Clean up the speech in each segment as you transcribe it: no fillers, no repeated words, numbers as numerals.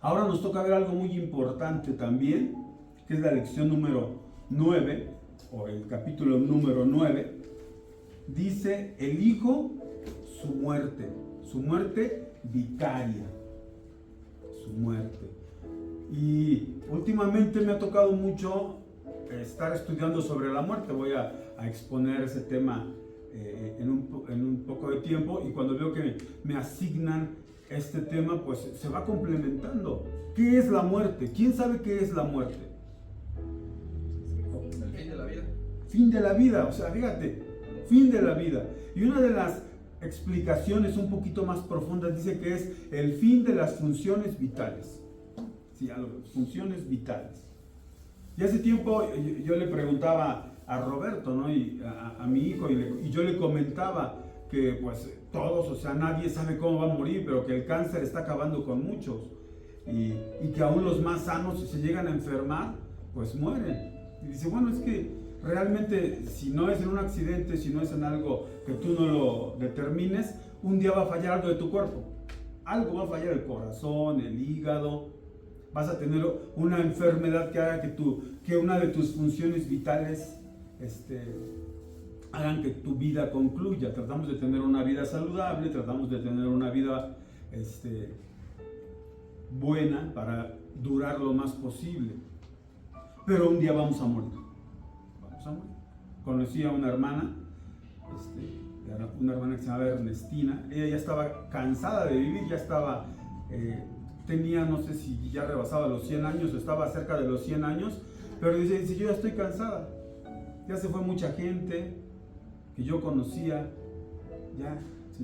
Ahora nos toca ver algo muy importante también, que es la lección número 9, o el capítulo número 9. Dice, el Hijo, su muerte vicaria, su muerte. Y últimamente me ha tocado mucho estar estudiando sobre la muerte. Voy a exponer ese tema en un poco de tiempo, y cuando veo que me asignan este tema, pues se va complementando. ¿Qué es la muerte? ¿Quién sabe qué es la muerte? El fin de la vida. Fin de la vida, o sea, fíjate, fin de la vida. Y una de las explicaciones un poquito más profundas dice que es el fin de las funciones vitales. Sí, funciones vitales. Y hace tiempo yo le preguntaba a Roberto, ¿no? Y a mi hijo, y yo le comentaba que pues todos, o sea, nadie sabe cómo va a morir, pero que el cáncer está acabando con muchos, y que aún los más sanos, si se llegan a enfermar, pues mueren. Y dice, bueno, es que realmente si no es en un accidente, si no es en algo que tú no lo determines, un día va a fallar algo de tu cuerpo. Algo va a fallar, el corazón, el hígado. Vas a tener una enfermedad que haga que una de tus funciones vitales hagan que tu vida concluya. Tratamos de tener una vida saludable, tratamos de tener una vida buena para durar lo más posible. Pero un día vamos a morir. Vamos a morir. Conocí a una hermana que se llamaba Ernestina. Ella ya estaba cansada de vivir, ya estaba... tenía, no sé si ya rebasaba los 100 años, o estaba cerca de los 100 años, pero dice, yo ya estoy cansada, ya se fue mucha gente que yo conocía,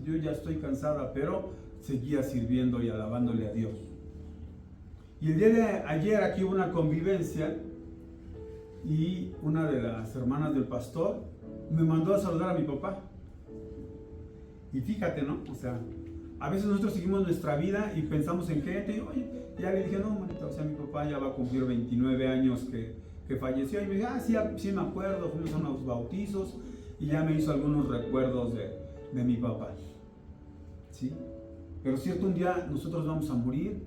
yo ya estoy cansada, pero seguía sirviendo y alabándole a Dios. Y el día de ayer aquí hubo una convivencia, y una de las hermanas del pastor me mandó a saludar a mi papá. Y fíjate, ¿no? O sea, a veces nosotros seguimos nuestra vida y pensamos en gente, y oye, ya le dije, no, manita, o sea, mi papá ya va a cumplir 29 años que falleció, y me dijo, sí me acuerdo, fuimos a unos bautizos, y ya me hizo algunos recuerdos de mi papá, ¿sí? Pero cierto, un día nosotros vamos a morir,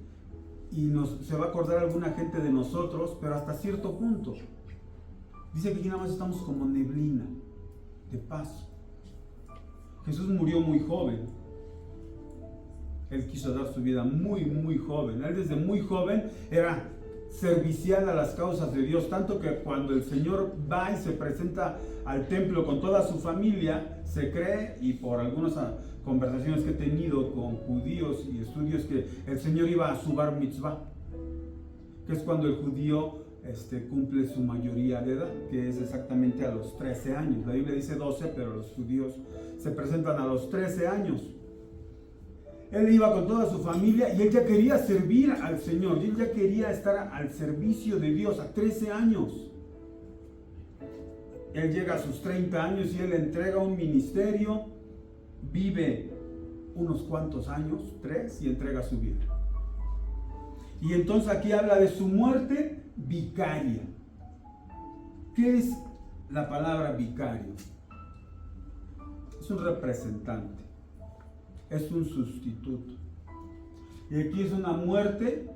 y se va a acordar alguna gente de nosotros, pero hasta cierto punto. Dice que aquí nada más estamos como neblina, de paso. Jesús murió muy joven. Él quiso dar su vida muy, muy joven. Él desde muy joven era servicial a las causas de Dios, tanto que cuando el Señor va y se presenta al templo con toda su familia, se cree, y por algunas conversaciones que he tenido con judíos y estudios, que el Señor iba a su bar mitzvah, que es cuando el judío cumple su mayoría de edad, que es exactamente a los 13 años. La Biblia dice 12, pero los judíos se presentan a los 13 años. Él iba con toda su familia y él ya quería servir al Señor, y él ya quería estar al servicio de Dios a 13 años. Él llega a sus 30 años y él entrega un ministerio, vive unos cuantos años, 3, y entrega su vida. Y entonces aquí habla de su muerte vicaria. ¿Qué es la palabra vicario? Es un representante, es un sustituto. Y aquí es una muerte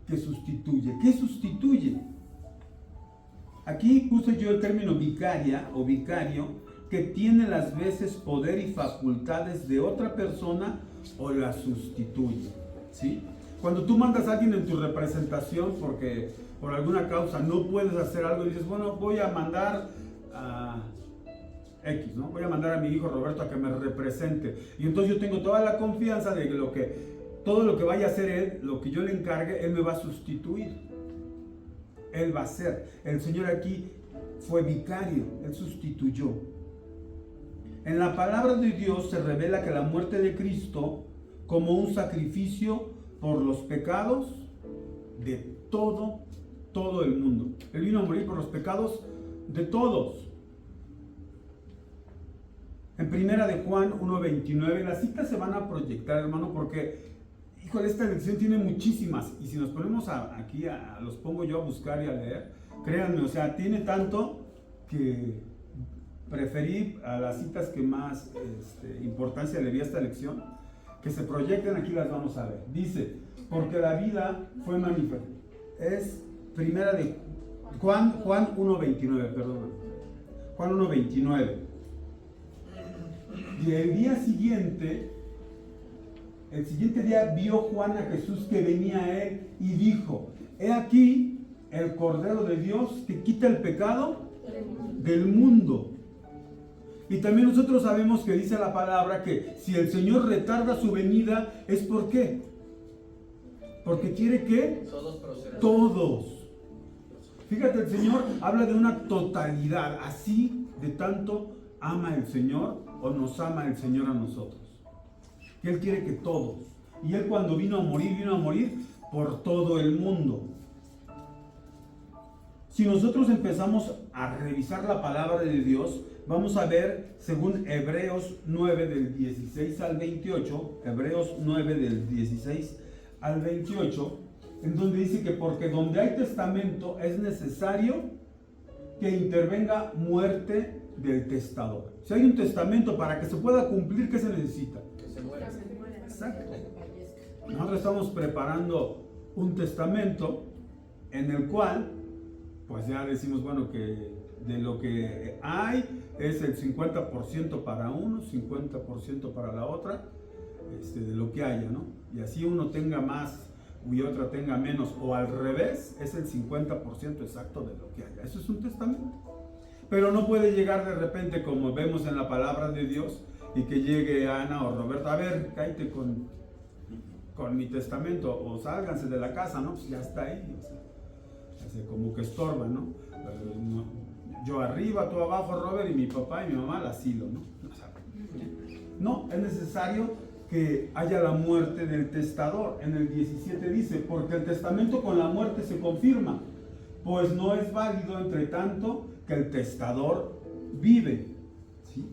que sustituye. ¿Qué sustituye? Aquí puse yo el término vicaria o vicario, que tiene las veces poder y facultades de otra persona o la sustituye, ¿sí? Cuando tú mandas a alguien en tu representación porque por alguna causa no puedes hacer algo, y dices, bueno, voy a mandar a X, ¿no? Voy a mandar a mi hijo Roberto a que me represente. Y entonces yo tengo toda la confianza de que todo lo que vaya a hacer él, lo que yo le encargue, él me va a sustituir. Él va a ser. El Señor aquí fue vicario, él sustituyó. En la palabra de Dios se revela que la muerte de Cristo como un sacrificio por los pecados de todo el mundo. Él vino a morir por los pecados de todos. En primera de Juan 1:29, las citas se van a proyectar, hermano, porque, híjole, esta lección tiene muchísimas, y si nos ponemos aquí, los pongo yo a buscar y a leer, créanme, o sea, tiene tanto que preferí a las citas que más importancia le di a esta lección. que se proyecten aquí las vamos a ver. Dice, porque la vida fue manifiesta. Es primera de Juan 1:29, perdón. Juan 1:29. Y el siguiente día vio Juan a Jesús que venía a él y dijo, he aquí el Cordero de Dios que quita el pecado del mundo. Y también nosotros sabemos que dice la palabra que si el Señor retarda su venida, ¿es por qué? Porque quiere que todos. Fíjate, el Señor habla de una totalidad, así de tanto ama el Señor o nos ama el Señor a nosotros. Que Él quiere que todos. Y Él cuando vino a morir por todo el mundo. Si nosotros empezamos a revisar la palabra de Dios, vamos a ver, según Hebreos 9 del 16 al 28, Hebreos 9 del 16 al 28, en donde dice que porque donde hay testamento es necesario que intervenga muerte del testador. Si hay un testamento para que se pueda cumplir, ¿qué se necesita? Que se muera. Exacto. Nosotros estamos preparando un testamento en el cual, pues ya decimos, bueno, que de lo que hay es el 50% para uno, 50% para la otra, de lo que haya, ¿no? Y así uno tenga más y otra tenga menos, o al revés, es el 50% exacto de lo que haya. Eso es un testamento. Pero no puede llegar de repente, como vemos en la palabra de Dios, y que llegue Ana o Roberto, a ver, cállate con mi testamento, o sálganse de la casa, ¿no? Pues ya está ahí, o sea, como que estorba, ¿no? Yo arriba, tú abajo, Robert, y mi papá y mi mamá al asilo, ¿no? No, es necesario que haya la muerte del testador. En el 17 dice, porque el testamento con la muerte se confirma, pues no es válido entre tanto que el testador vive. ¿Sí?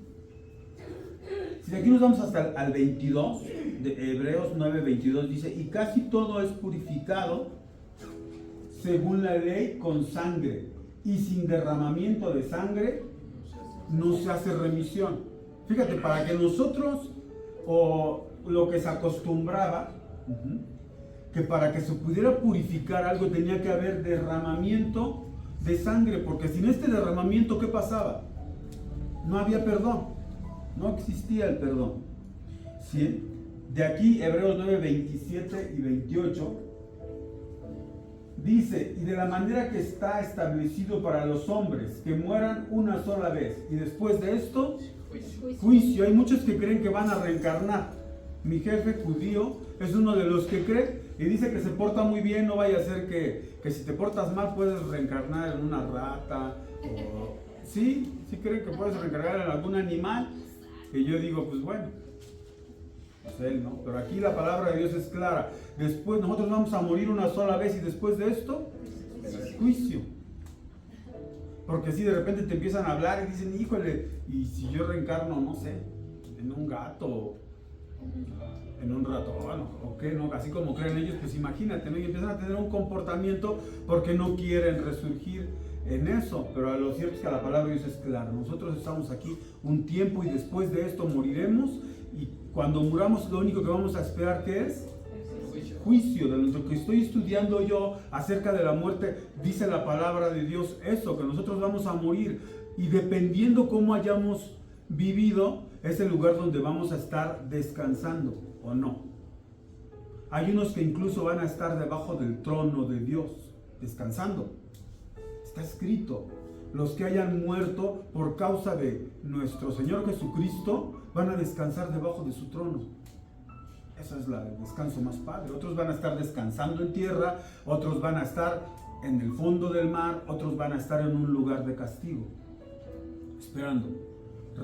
Si aquí nos vamos hasta al 22, de Hebreos 9:22 dice, y casi todo es purificado según la ley con sangre, y sin derramamiento de sangre no se hace remisión. Fíjate, para que nosotros, o lo que se acostumbraba, que para que se pudiera purificar algo tenía que haber derramamiento de sangre, porque sin este derramamiento, ¿qué pasaba? No había perdón, no existía el perdón. ¿Sí? De aquí, Hebreos 9, 27 y 28, dice, y de la manera que está establecido para los hombres, que mueran una sola vez, y después de esto, juicio. Hay muchos que creen que van a reencarnar. Mi jefe judío es uno de los que cree, y dice que se porta muy bien, no vaya a ser que si te portas mal puedes reencarnar en una rata, o... sí creen que puedes reencarnar en algún animal, y yo digo, pues bueno, pues él no, pero aquí la palabra de Dios es clara. Después nosotros vamos a morir una sola vez, y después de esto, juicio. Porque si de repente te empiezan a hablar y dicen, híjole, y si yo reencarno, no sé, en un gato, en un ratón, o qué, ¿no? Así como creen ellos, pues imagínate, ¿no? Y empiezan a tener un comportamiento porque no quieren resurgir en eso. Pero lo cierto es que la palabra de Dios es clara. Nosotros estamos aquí un tiempo y después de esto moriremos, y cuando muramos lo único que vamos a esperar, ¿qué es? Juicio. De lo que estoy estudiando yo acerca de la muerte, dice la palabra de Dios eso, que nosotros vamos a morir, y dependiendo cómo hayamos vivido, es el lugar donde vamos a estar descansando o no. Hay unos que incluso van a estar debajo del trono de Dios, descansando. Está escrito, los que hayan muerto por causa de nuestro Señor Jesucristo van a descansar debajo de su trono. Ese es el descanso más padre. Otros van a estar descansando en tierra, otros van a estar en el fondo del mar, otros van a estar en un lugar de castigo, esperando,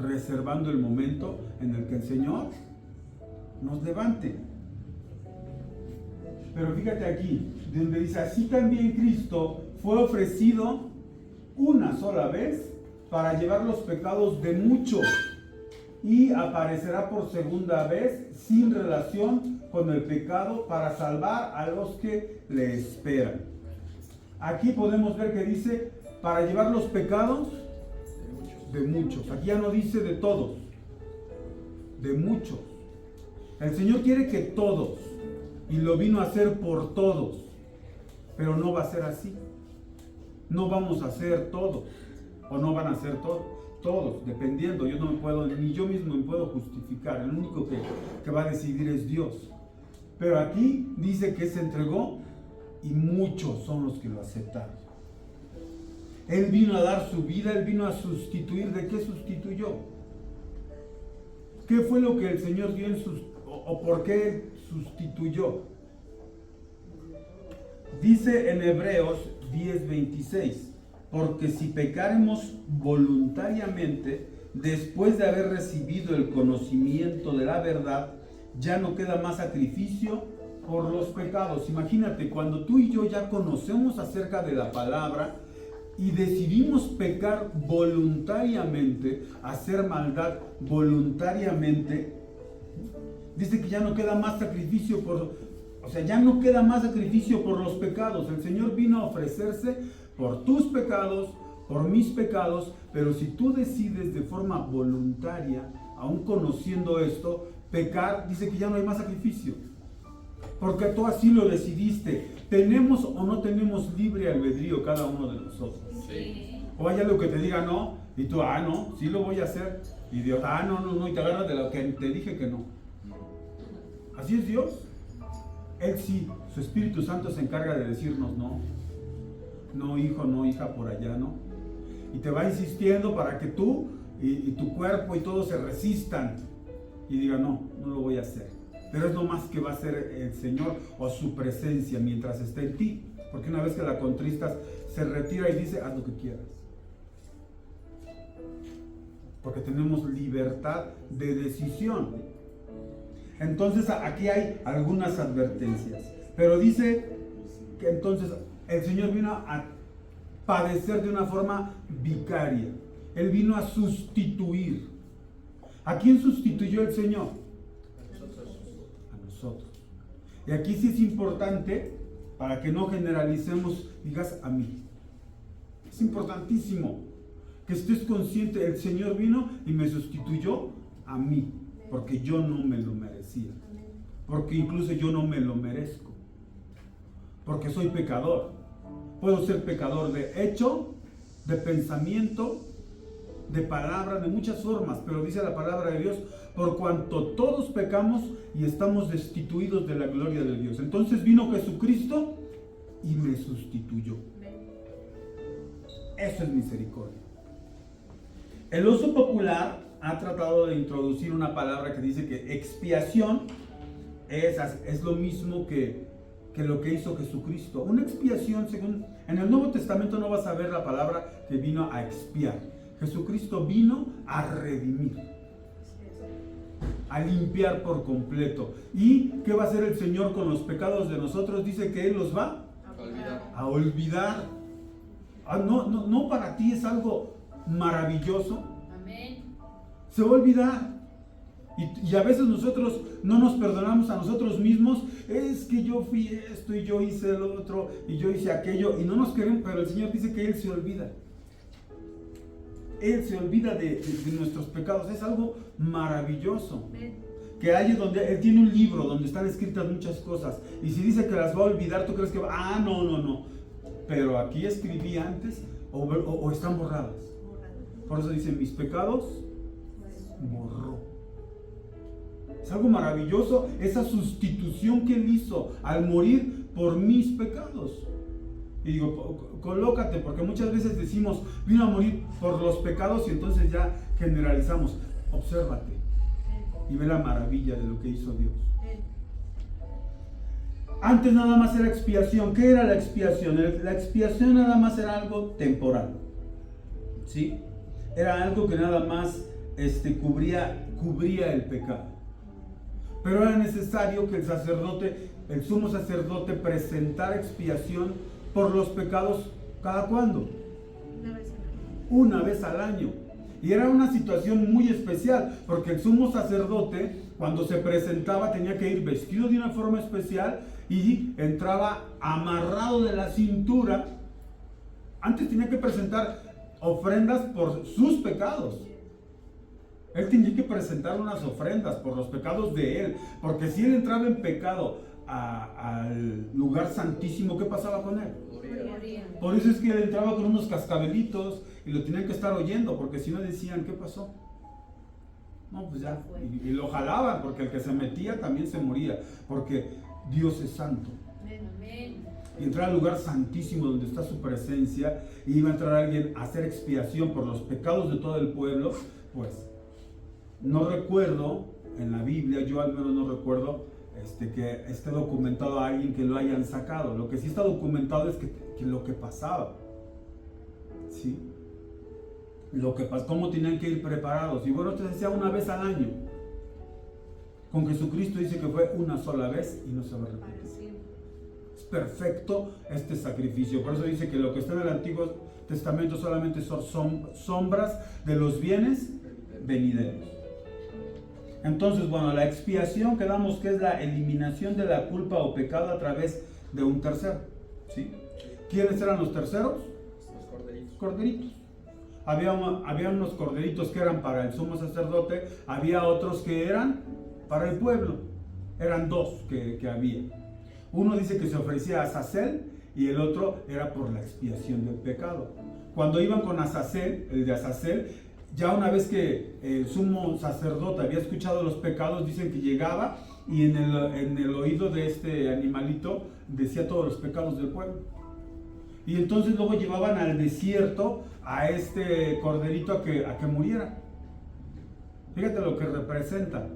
reservando el momento en el que el Señor nos levante. Pero fíjate aquí, donde dice, así también Cristo fue ofrecido una sola vez para llevar los pecados de muchos, y aparecerá por segunda vez sin relación con el pecado para salvar a los que le esperan. Aquí podemos ver que dice para llevar los pecados de muchos. Aquí ya no dice de todos, de muchos. El Señor quiere que todos, y lo vino a hacer por todos, pero no va a ser así. No vamos a hacer todos, o no van a ser todos, dependiendo. Yo no me puedo, ni yo mismo me puedo justificar. El único que va a decidir es Dios. Pero aquí dice que se entregó y muchos son los que lo aceptaron. Él vino a dar su vida, Él vino a sustituir. ¿De qué sustituyó? ¿Qué fue lo que el Señor dio o por qué sustituyó? Dice en Hebreos 10:26, porque si pecaremos voluntariamente, después de haber recibido el conocimiento de la verdad, ya no queda más sacrificio por los pecados. Imagínate, cuando tú y yo ya conocemos acerca de la palabra y decidimos pecar voluntariamente, hacer maldad voluntariamente, dice que ya no queda más sacrificio ya no queda más sacrificio por los pecados. El Señor vino a ofrecerse por tus pecados, por mis pecados, pero si tú decides de forma voluntaria, aún conociendo esto, pecar, dice que ya no hay más sacrificio. Porque tú así lo decidiste. ¿Tenemos o no tenemos libre albedrío cada uno de nosotros? Sí. O hay algo que te diga no, y tú, no, sí lo voy a hacer. Y Dios, no, y te agarras de lo que te dije que no. Así es Dios. Él sí, su Espíritu Santo se encarga de decirnos no. No, hijo, no, hija, por allá, no. Y te va insistiendo para que tú y tu cuerpo y todo se resistan y digan, no lo voy a hacer. Pero es lo más que va a hacer el Señor o su presencia mientras esté en ti. Porque una vez que la contristas, se retira y dice, haz lo que quieras. Porque tenemos libertad de decisión. Entonces aquí hay algunas advertencias. Pero dice que entonces el Señor vino a padecer de una forma vicaria. Él vino a sustituir. ¿A quién sustituyó el Señor? A nosotros. Y aquí sí es importante, para que no generalicemos, digas a mí. Es importantísimo que estés consciente, el Señor vino y me sustituyó a mí, porque yo no me lo merecía. Porque incluso yo no me lo merezco. Porque soy pecador. Puedo ser pecador de hecho, de pensamiento, de palabra, de muchas formas, pero dice la palabra de Dios, por cuanto todos pecamos y estamos destituidos de la gloria de Dios. Entonces vino Jesucristo y me sustituyó. Eso es misericordia. El uso popular ha tratado de introducir una palabra que dice que expiación es lo mismo que lo que hizo Jesucristo. Una expiación, según en el Nuevo Testamento no vas a ver la palabra que vino a expiar. Jesucristo vino a redimir, a limpiar por completo. ¿Y qué va a hacer el Señor con los pecados de nosotros? Dice que Él los va a olvidar. No para ti es algo maravilloso. Amén. Se va a olvidar. Y a veces nosotros no nos perdonamos a nosotros mismos. Es que yo fui esto y yo hice lo otro y yo hice aquello y no nos queremos, pero el Señor dice que Él se olvida. Él se olvida de nuestros pecados. Es algo maravilloso. Que hay donde Él tiene un libro donde están escritas muchas cosas. Y si dice que las va a olvidar, ¿tú crees que va? No. Pero aquí escribí antes o están borradas. Por eso dice, mis pecados borró. Es algo maravilloso esa sustitución que Él hizo al morir por mis pecados. Y digo, colócate, porque muchas veces decimos, vino a morir por los pecados y entonces ya generalizamos. Obsérvate y ve la maravilla de lo que hizo Dios. Antes nada más era expiación. ¿Qué era la expiación? La expiación nada más era algo temporal. ¿Sí? Era algo que nada más cubría el pecado. Pero era necesario que el sumo sacerdote, presentara expiación por los pecados. ¿Cada cuándo? Una vez al año. Y era una situación muy especial, porque el sumo sacerdote, cuando se presentaba, tenía que ir vestido de una forma especial y entraba amarrado de la cintura. Antes tenía que presentar ofrendas por sus pecados. Él tenía que presentar unas ofrendas por los pecados de él, porque si él entraba en pecado al lugar santísimo, ¿qué pasaba con él? Moría. Por eso es que él entraba con unos cascabelitos y lo tenían que estar oyendo, porque si no decían, ¿qué pasó? No, pues ya, y lo jalaban, porque el que se metía también se moría, porque Dios es santo. Amén. Y entrar al lugar santísimo donde está su presencia, y iba a entrar alguien a hacer expiación por los pecados de todo el pueblo. Pues no recuerdo en la Biblia, yo al menos no recuerdo que esté documentado a alguien que lo hayan sacado. Lo que sí está documentado es que lo que pasaba, ¿sí? Lo que pasó, cómo tenían que ir preparados. Y bueno, esto se decía una vez al año. Con Jesucristo dice que fue una sola vez y no se va a repetir. Es perfecto este sacrificio. Por eso dice que lo que está en el Antiguo Testamento solamente son sombras de los bienes venideros. Entonces, bueno, la expiación quedamos que es la eliminación de la culpa o pecado a través de un tercero, ¿sí? ¿Quiénes eran los terceros? Los corderitos. Corderitos. Había unos corderitos que eran para el sumo sacerdote, había otros que eran para el pueblo. Eran dos que había. Uno dice que se ofrecía a Azazel y el otro era por la expiación del pecado. Cuando iban con Azazel, el de Azazel, ya una vez que el sumo sacerdote había escuchado los pecados, dicen que llegaba y en el oído de este animalito decía todos los pecados del pueblo. Y entonces luego llevaban al desierto a este corderito a que muriera. Fíjate lo que representa.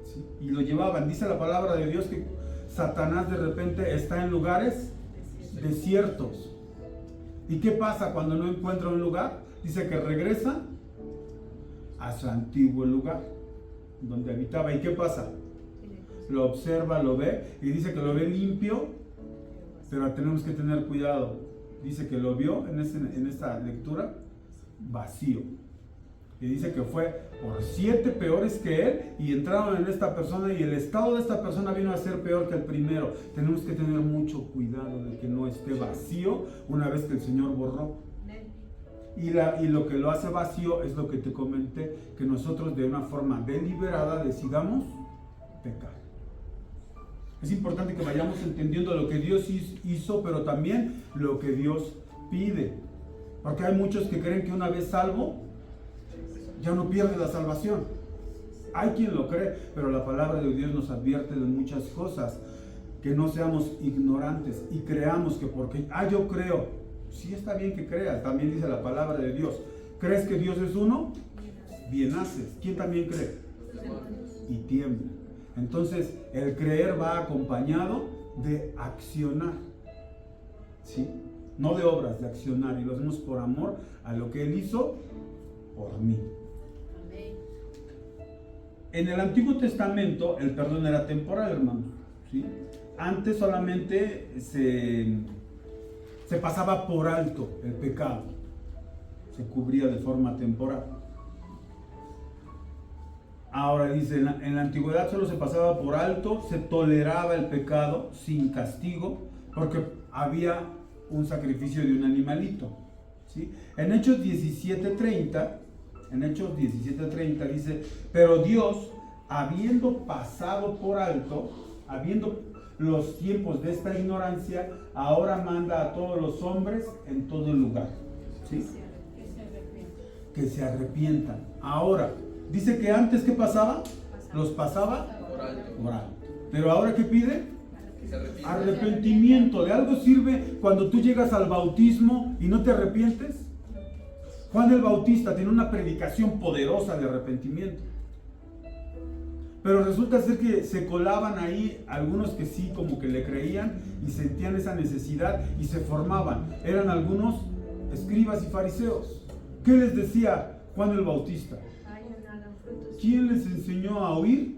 ¿Sí? Y lo llevaban. Dice la palabra de Dios que Satanás de repente está en lugares desiertos. ¿Y qué pasa cuando no encuentra un lugar? Dice que regresa a su antiguo lugar donde habitaba. ¿Y qué pasa? Lo observa, lo ve y dice que lo ve limpio, pero tenemos que tener cuidado. Dice que lo vio en esta lectura vacío. Y dice que fue por 7 peores que él y entraron en esta persona y el estado de esta persona vino a ser peor que el primero. Tenemos que tener mucho cuidado de que no esté vacío una vez que el Señor borró. Y lo que lo hace vacío es lo que te comenté, que nosotros de una forma deliberada decidamos pecar. Es importante que vayamos entendiendo lo que Dios hizo, pero también lo que Dios pide. Porque hay muchos que creen que una vez salvo, ya no pierde la salvación. Hay quien lo cree, pero la palabra de Dios nos advierte de muchas cosas. Que no seamos ignorantes y creamos que porque, yo creo. Sí, está bien que creas, también dice la palabra de Dios. ¿Crees que Dios es uno? Bien haces. ¿Quién también cree? Y tiembla. Entonces, el creer va acompañado de accionar, ¿sí? No de obras, de accionar. Y lo hacemos por amor a lo que Él hizo por mí. Amén. En el Antiguo Testamento, el perdón era temporal, hermano, ¿sí? Antes solamente se pasaba por alto el pecado, se cubría de forma temporal. Ahora dice, en la antigüedad solo se pasaba por alto, se toleraba el pecado sin castigo, porque había un sacrificio de un animalito, ¿sí? En Hechos 17:30 dice, pero Dios, habiendo pasado por alto, habiendo los tiempos de esta ignorancia, ahora manda a todos los hombres en todo lugar, ¿sí? Que se arrepientan. Ahora, dice que antes, ¿qué pasaba? Los pasaba por alto. Pero ahora, ¿qué pide? Arrepentimiento. ¿De algo sirve cuando tú llegas al bautismo y no te arrepientes? Juan el Bautista tiene una predicación poderosa de arrepentimiento. Pero resulta ser que se colaban ahí algunos que sí, como que le creían y sentían esa necesidad y se formaban. Eran algunos escribas y fariseos. ¿Qué les decía Juan el Bautista? ¿Quién les enseñó a huir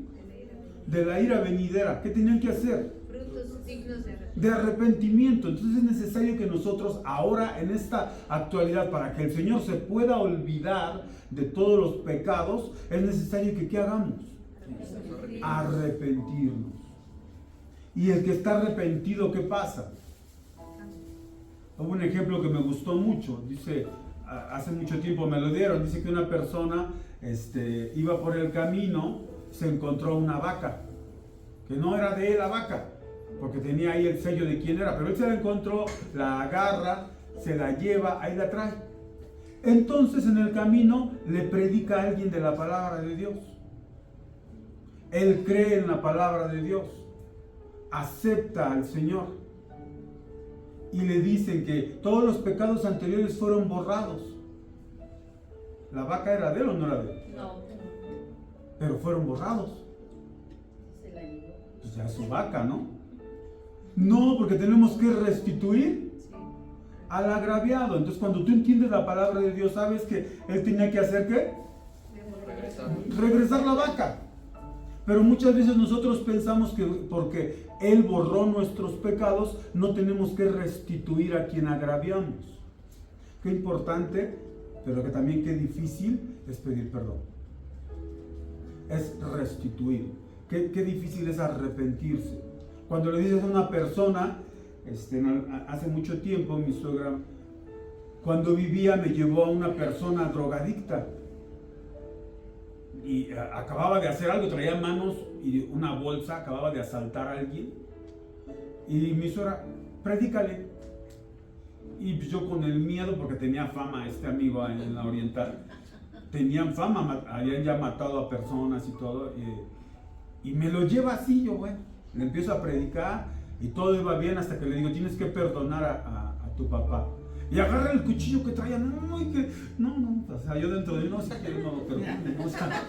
de la ira venidera? ¿Qué tenían que hacer? Frutos dignos de arrepentimiento. Entonces es necesario que nosotros ahora en esta actualidad, para que el Señor se pueda olvidar de todos los pecados, es necesario que ¿qué hagamos? Arrepentirnos. Y el que está arrepentido, ¿qué pasa? Hubo un ejemplo que me gustó mucho. Dice, hace mucho tiempo me lo dieron. Dice que una persona iba por el camino, se encontró una vaca, que no era de él la vaca, porque tenía ahí el sello de quién era, pero él se la encontró, la agarra, se la lleva, ahí la trae. Entonces en el camino le predica a alguien de la palabra de Dios. Él cree en la palabra de Dios, acepta al Señor y le dicen que todos los pecados anteriores fueron borrados. ¿La vaca era de él o no era de él? No. Pero fueron borrados. Se la llevó. Pues ya es su vaca, ¿no? No, porque tenemos que restituir Sí. al agraviado. Entonces cuando tú entiendes la palabra de Dios, sabes que él tenía que hacer ¿qué? Regresar la vaca. Pero muchas veces nosotros pensamos que porque Él borró nuestros pecados, no tenemos que restituir a quien agraviamos. Qué importante, pero que también qué difícil es pedir perdón. Es restituir. Qué difícil es arrepentirse. Cuando le dices a una persona, hace mucho tiempo mi suegra, cuando vivía, me llevó a una persona drogadicta. Y acababa de hacer algo, traía manos y una bolsa, acababa de asaltar a alguien. Y mi suegra, predícale. Y yo con el miedo, porque tenía fama, este amigo en la Oriental, tenían fama, habían ya matado a personas y todo. Y me lo lleva así, yo bueno, le empiezo a predicar y todo iba bien hasta que le digo, tienes que perdonar a tu papá. Y agarra el cuchillo que traía, no, o sea, yo dentro de mí, no sé qué, no, pero no, o sea,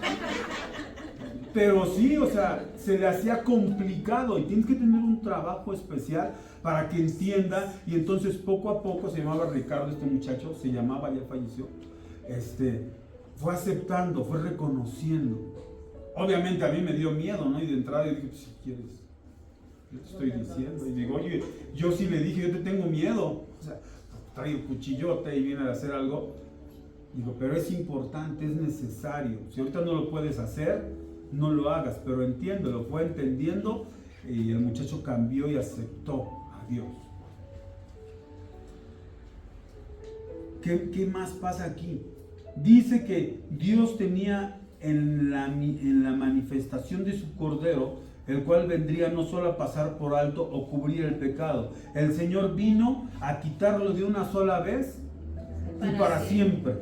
pero sí, o sea, se le hacía complicado y tienes que tener un trabajo especial para que entienda. Y entonces poco a poco, se llamaba Ricardo este muchacho, se llamaba, ya falleció, fue aceptando, fue reconociendo. Obviamente a mí me dio miedo, ¿no? Y de entrada yo dije, pues, si quieres, yo te estoy diciendo. Y digo, oye, yo sí le dije, yo te tengo miedo, o sea, trae el cuchillote y viene a hacer algo. Digo, pero es importante, es necesario. Si ahorita no lo puedes hacer, no lo hagas, pero entiéndelo. Fue entendiendo y el muchacho cambió y aceptó a Dios. ¿Qué más pasa aquí? Dice que Dios tenía en la manifestación de su Cordero, el cual vendría no solo a pasar por alto o cubrir el pecado. El Señor vino a quitarlo de una sola vez y para siempre.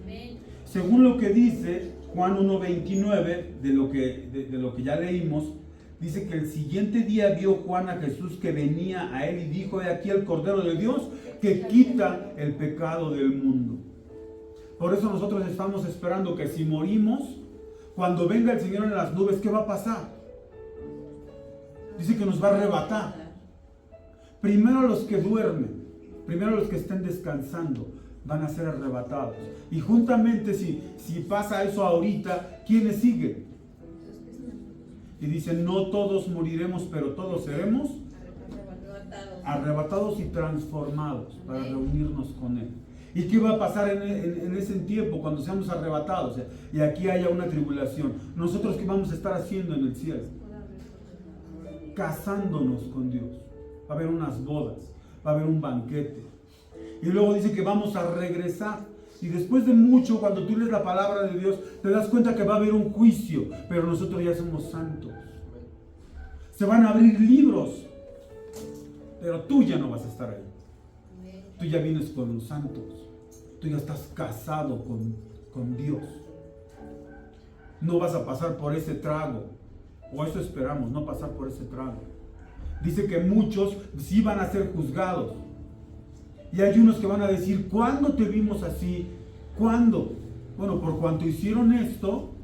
Amén. Según lo que dice Juan 1:29, de lo que ya leímos, dice que el siguiente día vio Juan a Jesús que venía a él y dijo, he aquí el Cordero de Dios que quita el pecado del mundo. Por eso nosotros estamos esperando que si morimos, cuando venga el Señor en las nubes, ¿qué va a pasar? Dice que nos va a arrebatar. Primero los que duermen, primero los que estén descansando, van a ser arrebatados. Y juntamente si pasa eso ahorita, ¿quiénes siguen? Y dice, no todos moriremos, pero todos seremos arrebatados y transformados para reunirnos con Él. ¿Y qué va a pasar en ese tiempo cuando seamos arrebatados? Y aquí haya una tribulación. ¿Nosotros qué vamos a estar haciendo en el cielo? Casándonos con Dios. Va a haber unas bodas, va a haber un banquete. Y luego dice que vamos a regresar. Y después de mucho, cuando tú lees la palabra de Dios, te das cuenta que va a haber un juicio. Pero nosotros ya somos santos. Se van a abrir libros. Pero tú ya no vas a estar ahí. Tú ya vienes con los santos. Tú ya estás casado con Dios. No vas a pasar por ese trago. O eso esperamos, no pasar por ese trago. Dice que muchos sí van a ser juzgados. Y hay unos que van a decir, ¿cuándo te vimos así? ¿Cuándo? Bueno, por cuanto hicieron esto,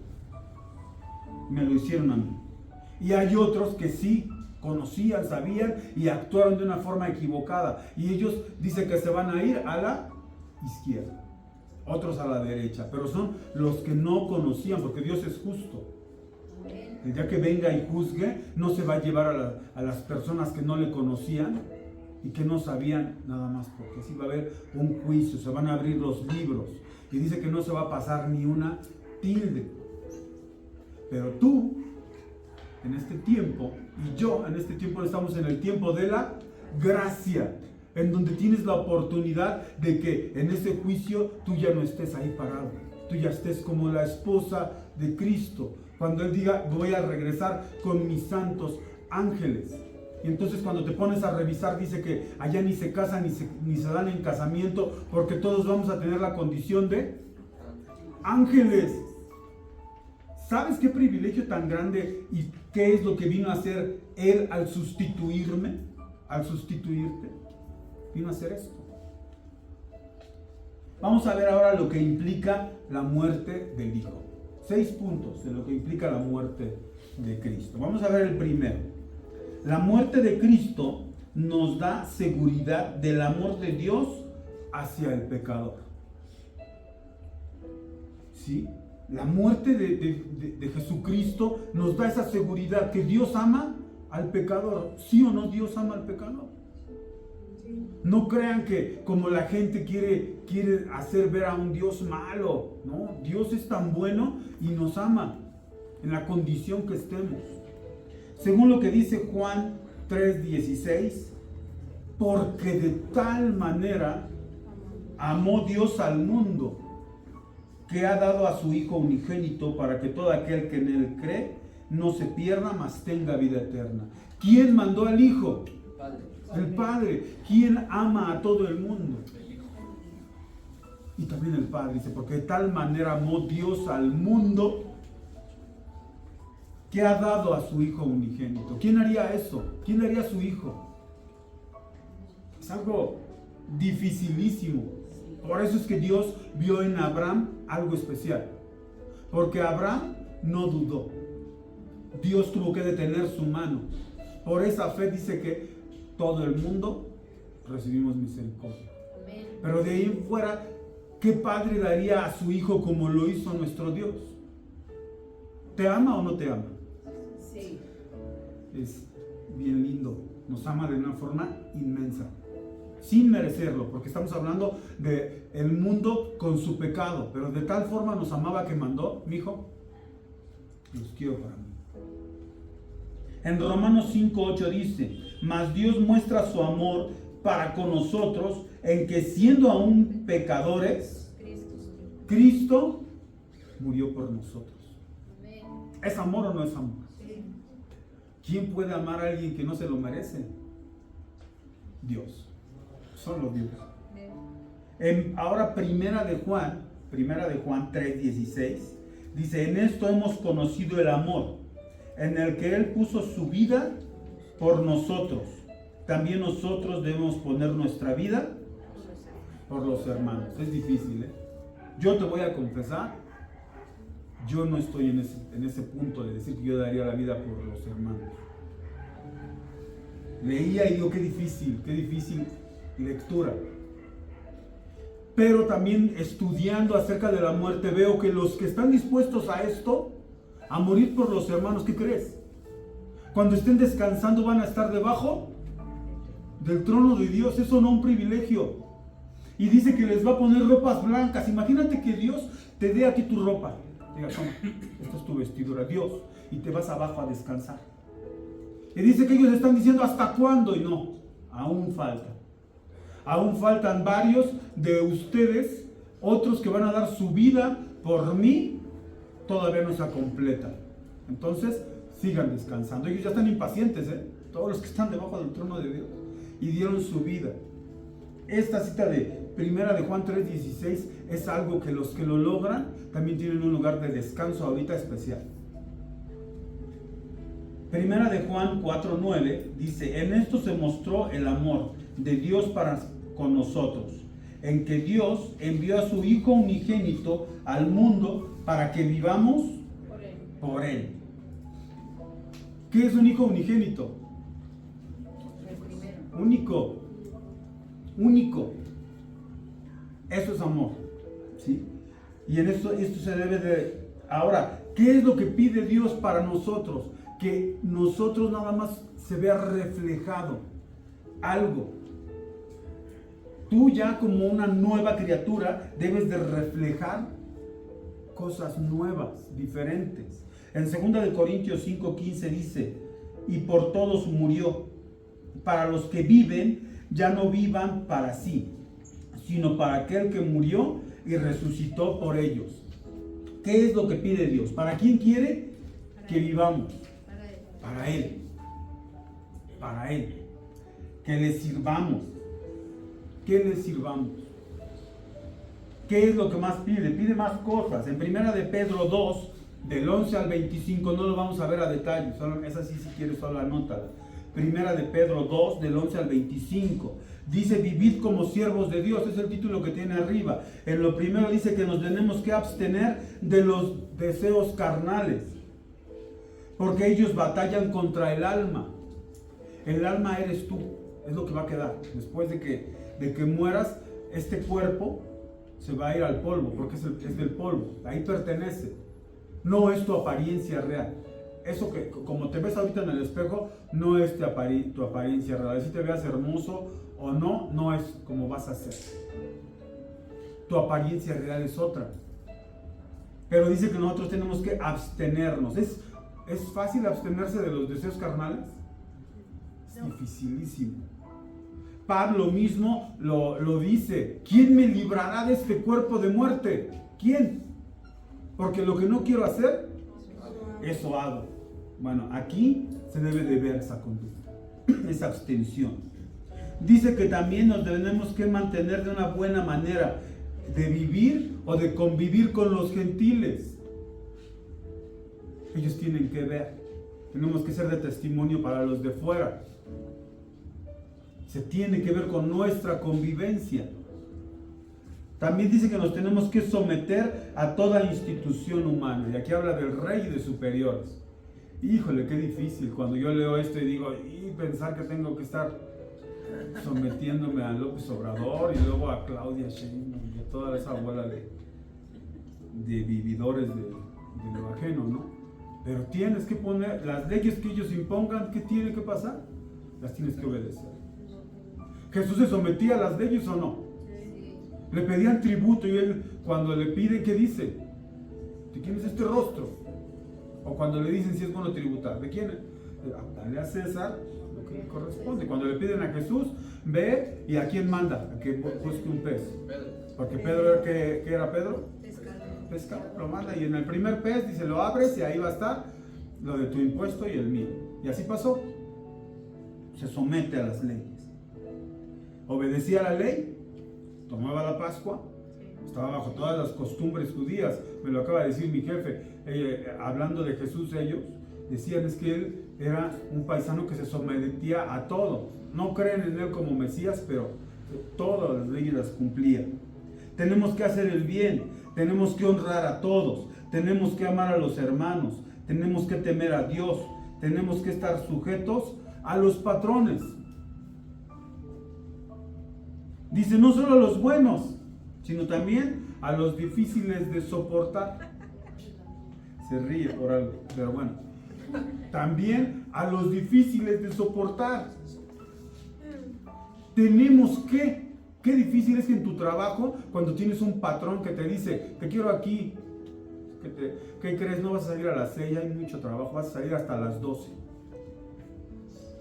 me lo hicieron a mí. Y hay otros que sí conocían, sabían y actuaron de una forma equivocada. Y ellos dicen que se van a ir a la izquierda, otros a la derecha. Pero son los que no conocían, porque Dios es justo. El día que venga y juzgue, no se va a llevar a las personas que no le conocían y que no sabían nada más, porque sí va a haber un juicio, se van a abrir los libros y dice que no se va a pasar ni una tilde. Pero tú, en este tiempo, y yo en este tiempo, estamos en el tiempo de la gracia, en donde tienes la oportunidad de que en ese juicio tú ya no estés ahí parado, tú ya estés como la esposa de Cristo. Cuando Él diga, voy a regresar con mis santos ángeles. Y entonces cuando te pones a revisar, dice que allá ni se casan ni se dan en casamiento, porque todos vamos a tener la condición de ángeles. ¿Sabes qué privilegio tan grande y qué es lo que vino a hacer Él al sustituirme? Al sustituirte. Vino a hacer esto. Vamos a ver ahora lo que implica la muerte del Hijo. 6 puntos de lo que implica la muerte de Cristo. Vamos a ver el primero. La muerte de Cristo nos da seguridad del amor de Dios hacia el pecador. ¿Sí? La muerte de Jesucristo nos da esa seguridad que Dios ama al pecador. ¿Sí o no Dios ama al pecador? No crean que como la gente quiere hacer ver a un Dios malo, ¿no? Dios es tan bueno y nos ama en la condición que estemos. Según lo que dice Juan 3:16, porque de tal manera amó Dios al mundo, que ha dado a su Hijo unigénito para que todo aquel que en Él cree no se pierda, mas tenga vida eterna. ¿Quién mandó al Hijo? El Padre. ¿Quién ama a todo el mundo? Y también el Padre dice, porque de tal manera amó Dios al mundo, que ha dado a su Hijo unigénito. ¿Quién haría eso? ¿Quién haría a su Hijo? Es algo dificilísimo. Por eso es que Dios vio en Abraham algo especial. Porque Abraham no dudó. Dios tuvo que detener su mano. Por esa fe dice que todo el mundo recibimos misericordia. Amén. Pero de ahí en fuera, ¿qué padre daría a su hijo como lo hizo nuestro Dios? ¿Te ama o no te ama? Sí. Es bien lindo. Nos ama de una forma inmensa. Sin merecerlo, porque estamos hablando del mundo con su pecado. Pero de tal forma nos amaba que mandó, mi hijo, los quiero para mí. En Romanos 5:8 dice, mas Dios muestra su amor para con nosotros en que siendo aún pecadores, Cristo murió por nosotros. Amén. ¿Es amor o no es amor? Sí. ¿Quién puede amar a alguien que no se lo merece? Dios. Solo Dios. Ahora Primera de Juan 3:16 dice, en esto hemos conocido el amor, en el que Él puso su vida por nosotros. También nosotros debemos poner nuestra vida por los hermanos. Es difícil, ¿eh? Yo te voy a confesar, yo no estoy en ese punto de decir que yo daría la vida por los hermanos. Leía y digo, qué difícil lectura. Pero también estudiando acerca de la muerte veo que los que están dispuestos a esto, a morir por los hermanos, ¿qué crees? Cuando estén descansando van a estar debajo del trono de Dios. Eso no es un privilegio. Y dice que les va a poner ropas blancas. Imagínate que Dios te dé a ti tu ropa. Diga, toma, esta es tu vestidura, Dios. Y te vas abajo a descansar. Y dice que ellos están diciendo, ¿hasta cuándo? Y no, aún falta. Aún faltan varios de ustedes, otros que van a dar su vida por mí, todavía no se completa. Entonces, sigan descansando. Ellos ya están impacientes, todos los que están debajo del trono de Dios, y dieron su vida. Esta cita de Primera de Juan 3:16 es algo que los que lo logran también tienen un lugar de descanso ahorita especial. Primera de Juan 4:9 dice, en esto se mostró el amor de Dios para con nosotros, en que Dios envió a su Hijo unigénito al mundo para que vivamos por Él. ¿Qué es un hijo unigénito? El primero. Único. Eso es amor, ¿sí? Y en esto se debe de... Ahora, ¿qué es lo que pide Dios para nosotros? Que nosotros nada más se vea reflejado algo. Tú ya como una nueva criatura debes de reflejar cosas nuevas, diferentes. En 2 de Corintios 5:15 dice, y por todos murió, para los que viven ya no vivan para sí, sino para aquel que murió y resucitó por ellos. ¿Qué es lo que pide Dios? ¿Para quién quiere que vivamos? Para Él. Para Él. Que le sirvamos. Que le sirvamos. ¿Qué es lo que más pide? Pide más cosas. En primera de Pedro 2, del 11 al 25, no lo vamos a ver a detalle. Esa sí, si quieres, solo anótala. Primera de Pedro 2, del 11 al 25. Dice, vivid como siervos de Dios. Es el título que tiene arriba. En lo primero dice que nos tenemos que abstener de los deseos carnales. Porque ellos batallan contra el alma. El alma eres tú. Es lo que va a quedar. Después de que mueras, este cuerpo se va a ir al polvo. Porque es del polvo. Ahí pertenece. No es tu apariencia real. Eso que como te ves ahorita en el espejo, no es tu apariencia real. Si te veas hermoso o no, no es como vas a ser. Tu apariencia real es otra. Pero dice que nosotros tenemos que abstenernos. ¿Es fácil abstenerse de los deseos carnales? Es dificilísimo. Pablo mismo lo dice. ¿Quién me librará de este cuerpo de muerte? ¿Quién? Porque lo que no quiero hacer, eso hago. Bueno, aquí se debe de ver esa conducta, esa abstención. Dice que también nos tenemos que mantener de una buena manera de vivir o de convivir con los gentiles. Ellos tienen que ver. Tenemos que ser de testimonio para los de fuera. Se tiene que ver con nuestra convivencia. También dice que nos tenemos que someter a toda institución humana. Y aquí habla del rey y de superiores. Híjole, qué difícil cuando yo leo esto y digo, y pensar que tengo que estar sometiéndome a López Obrador y luego a Claudia Sheinbaum y a toda esa bola de vividores de lo ajeno, ¿no? Pero tienes que poner las leyes que ellos impongan. ¿Qué tiene que pasar? Las tienes que obedecer. ¿Jesús se sometía a las leyes o no? Le pedían tributo y él, cuando le piden, ¿qué dice? ¿De quién es este rostro? O cuando le dicen si es bueno tributar, ¿de quién? Dale a César lo que le corresponde. Cuando le piden a Jesús, ve y ¿a quién manda? A que busque un pez. Porque Pedro, ¿qué era Pedro? Pescador. Lo manda y en el primer pez dice, lo abres y ahí va a estar lo de tu impuesto y el mío. Y así pasó. Se somete a las leyes. Obedecía la ley. Tomaba la Pascua, estaba bajo todas las costumbres judías. Me lo acaba de decir mi jefe, hablando de Jesús. Ellos decían es que él era un paisano que se sometía a todo. No creen en él como Mesías, pero todas las leyes las cumplía. Tenemos que hacer el bien, tenemos que honrar a todos, tenemos que amar a los hermanos, tenemos que temer a Dios, tenemos que estar sujetos a los patrones. Dice, no solo a los buenos, sino también a los difíciles de soportar. Se ríe por algo, pero bueno. También a los difíciles de soportar. Tenemos que. Qué difícil es que en tu trabajo, cuando tienes un patrón que te dice, te quiero aquí, ¿qué crees? No vas a salir a las 6, hay mucho trabajo, vas a salir hasta las 12.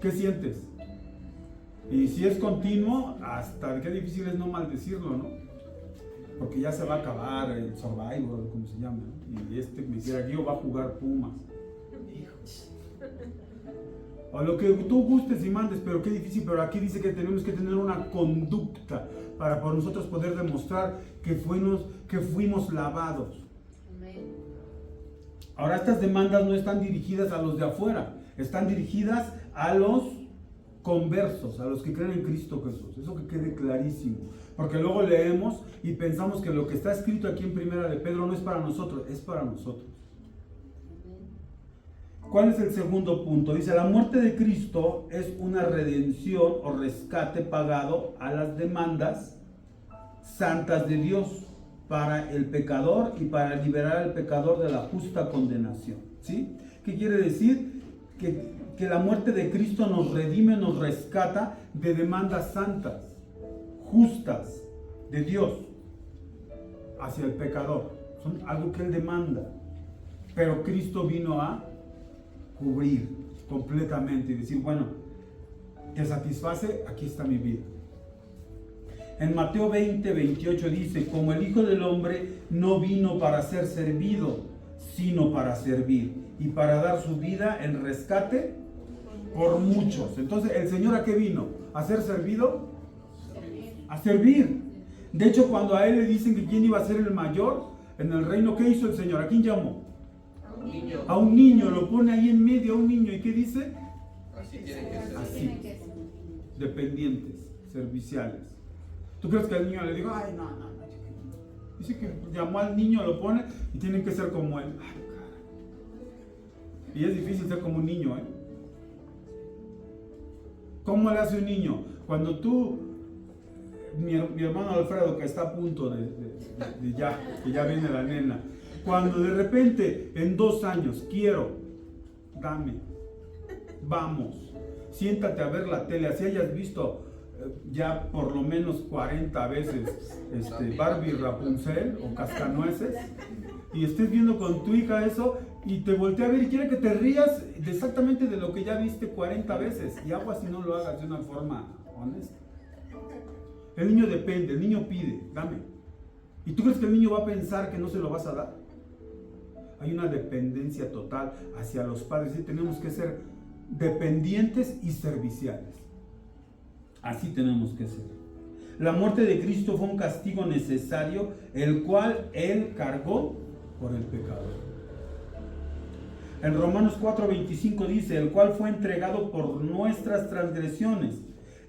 ¿Qué sientes? Y si es continuo, hasta qué difícil es no maldecirlo, ¿no? Porque ya se va a acabar el Survivor, como se llama, ¿no? Y me hiciera aquí o va a jugar Pumas. O lo que tú gustes y mandes, pero qué difícil. Pero aquí dice que tenemos que tener una conducta para por nosotros poder demostrar que fuimos lavados. Ahora, estas demandas no están dirigidas a los de afuera, están dirigidas a los conversos, a los que creen en Cristo Jesús. Eso que quede clarísimo, porque luego leemos y pensamos que lo que está escrito aquí en Primera de Pedro no es para nosotros, es para nosotros. ¿Cuál es el segundo punto? Dice, la muerte de Cristo es una redención o rescate pagado a las demandas santas de Dios para el pecador y para liberar al pecador de la justa condenación. ¿Sí? ¿Qué quiere decir? Que la muerte de Cristo nos redime, nos rescata de demandas santas, justas, de Dios hacia el pecador. Son algo que Él demanda. Pero Cristo vino a cubrir completamente y decir, bueno, ¿te satisface? Aquí está mi vida. En Mateo 20, 28 dice, como el Hijo del Hombre no vino para ser servido, sino para servir y para dar su vida en rescate por muchos. Entonces, ¿el Señor a qué vino? ¿A ser servido? A servir. De hecho, cuando a Él le dicen que quién iba a ser el mayor en el reino, ¿qué hizo el Señor? ¿A quién llamó? A un niño, lo pone ahí en medio, a un niño. ¿Y qué dice? Así tiene que ser. Así. Dependientes, serviciales. ¿Tú crees que al niño le dijo, ay, no? Dice que llamó al niño, lo pone y tienen que ser como él. Ay, caray. Y es difícil ser como un niño, ¿eh? ¿Cómo le hace un niño? Cuando tú, mi hermano Alfredo, que está a punto de que ya viene la nena, cuando de repente en 2 años quiero, dame, vamos, siéntate a ver la tele, así hayas visto ya por lo menos 40 veces Barbie, Rapunzel o Cascanueces, y estés viendo con tu hija eso y te voltea a ver y quiere que te rías exactamente de lo que ya viste 40 veces, y algo así no lo hagas de una forma honesta. El niño depende, el niño pide, dame. ¿Y tú crees que el niño va a pensar que no se lo vas a dar? Hay una dependencia total hacia los padres y tenemos que ser dependientes y serviciales. Así tenemos que ser. La muerte de Cristo fue un castigo necesario, el cual Él cargó por el pecado. En Romanos 4:25 dice, el cual fue entregado por nuestras transgresiones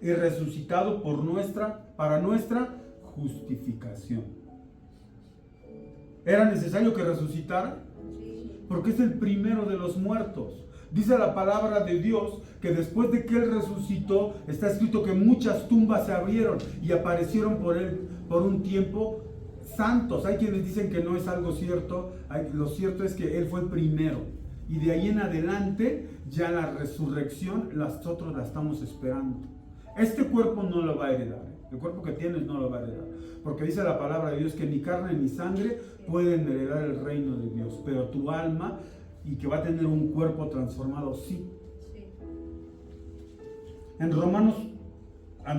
y resucitado para nuestra justificación. ¿Era necesario que resucitara? Porque es el primero de los muertos. Dice la palabra de Dios que después de que Él resucitó, está escrito que muchas tumbas se abrieron y aparecieron por Él por un tiempo santos. Hay quienes dicen que no es algo cierto. Lo cierto es que Él fue el primero. Y de ahí en adelante, ya la resurrección, nosotros la estamos esperando. Este cuerpo no lo va a heredar. El cuerpo que tienes no lo va a heredar. Porque dice la palabra de Dios que ni carne ni sangre pueden heredar el reino de Dios. Pero tu alma, y que va a tener un cuerpo transformado, sí. En Romanos,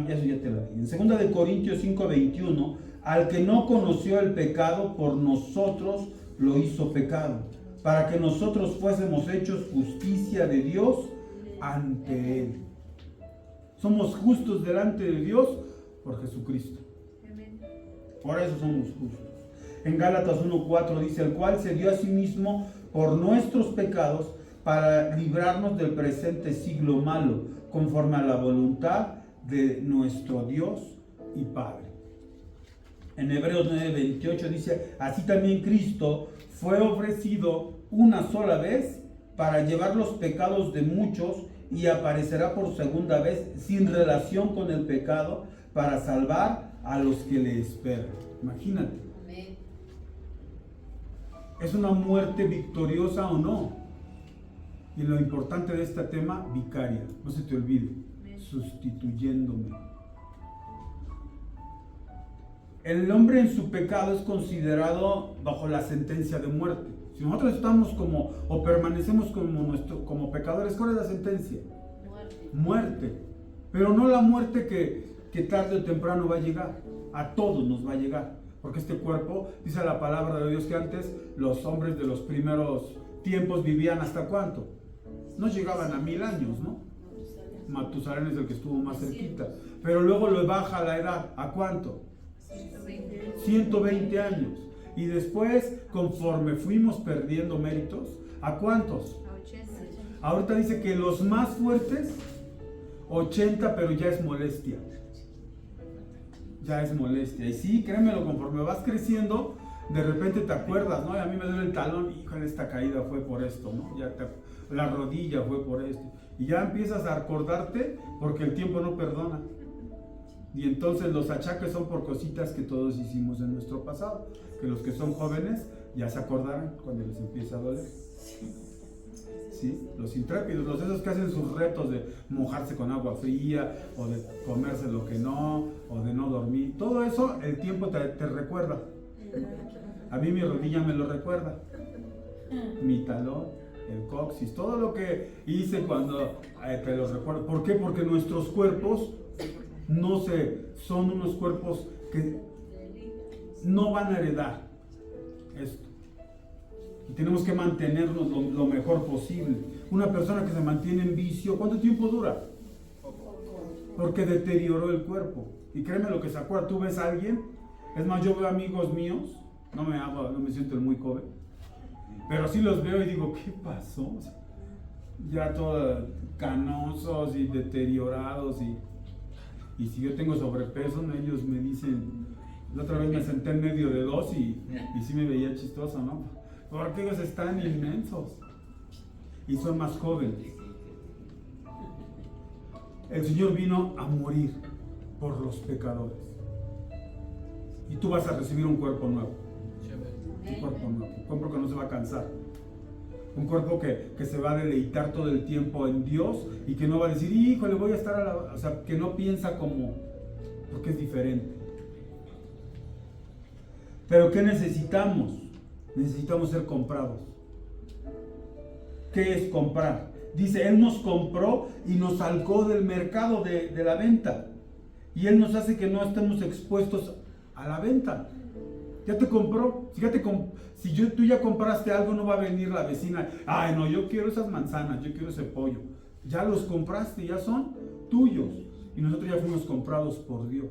eso ya te lo di. En 2 de Corintios 5:21, al que no conoció el pecado, por nosotros lo hizo pecado, para que nosotros fuésemos hechos justicia de Dios ante Él. Somos justos delante de Dios por Jesucristo. Por eso somos justos. En Gálatas 1:4 dice, el cual se dio a sí mismo por nuestros pecados para librarnos del presente siglo malo, conforme a la voluntad de nuestro Dios y Padre. En Hebreos 9:28 dice, así también Cristo fue ofrecido una sola vez para llevar los pecados de muchos y aparecerá por segunda vez sin relación con el pecado para salvar a los que le esperan. Imagínate. Amén. ¿Es una muerte victoriosa o no? Y lo importante de este tema, vicaria. No se te olvide, sustituyéndome. El hombre en su pecado es considerado bajo la sentencia de muerte. Si nosotros estamos o permanecemos como pecadores, ¿cuál es la sentencia? Muerte. Pero no la muerte que tarde o temprano va a llegar. A todos nos va a llegar. Porque este cuerpo, dice la palabra de Dios que antes los hombres de los primeros tiempos vivían ¿hasta cuánto? No llegaban a 1000 años, ¿no? Matusalén es el que estuvo más cerquita. Pero luego le baja la edad. ¿A cuánto? 120 años. Y después, conforme fuimos perdiendo méritos, ¿a cuántos? 80. Ahorita dice que los más fuertes, 80, pero ya es molestia. Ya es molestia. Y sí, créemelo, conforme vas creciendo, de repente te acuerdas, ¿no? Y a mí me duele el talón, híjole, esta caída fue por esto, ¿no? La rodilla fue por esto. Y ya empiezas a acordarte porque el tiempo no perdona. Y entonces los achaques son por cositas que todos hicimos en nuestro pasado. Que los que son jóvenes ya se acordarán cuando les empieza a doler. ¿Sí? Los intrépidos, esos que hacen sus retos de mojarse con agua fría, o de comerse lo que no, o de no dormir. Todo eso el tiempo te recuerda. A mí mi rodilla me lo recuerda. Mi talón, el coxis, todo lo que hice cuando te lo recuerdo. ¿Por qué? Porque nuestros cuerpos son unos cuerpos que no van a heredar esto. Y tenemos que mantenernos lo mejor posible. Una persona que se mantiene en vicio, ¿cuánto tiempo dura? Porque deterioró el cuerpo. Y créeme lo que se acuerda, tú ves a alguien, es más, yo veo amigos míos, no me siento el muy joven, pero sí los veo y digo, ¿qué pasó? O sea, ya todos canosos y deteriorados y si yo tengo sobrepeso, ellos me dicen, la otra vez me senté en medio de dos y sí me veía chistoso, ¿no? Porque ellos están inmensos y son más jóvenes. El Señor vino a morir por los pecadores y tú vas a recibir un cuerpo nuevo, un cuerpo que no se va a cansar, un cuerpo que se va a deleitar todo el tiempo en Dios y que no va a decir, híjole, voy a estar o sea, que no piensa porque es diferente. Pero ¿qué necesitamos? Necesitamos ser comprados. ¿Qué es comprar? Dice, Él nos compró y nos sacó del mercado de la venta. Y Él nos hace que no estemos expuestos a la venta. Ya te compró. Fíjate, si tú ya compraste algo, no va a venir la vecina. Ay, no, yo quiero esas manzanas, yo quiero ese pollo. Ya los compraste, ya son tuyos. Y nosotros ya fuimos comprados por Dios.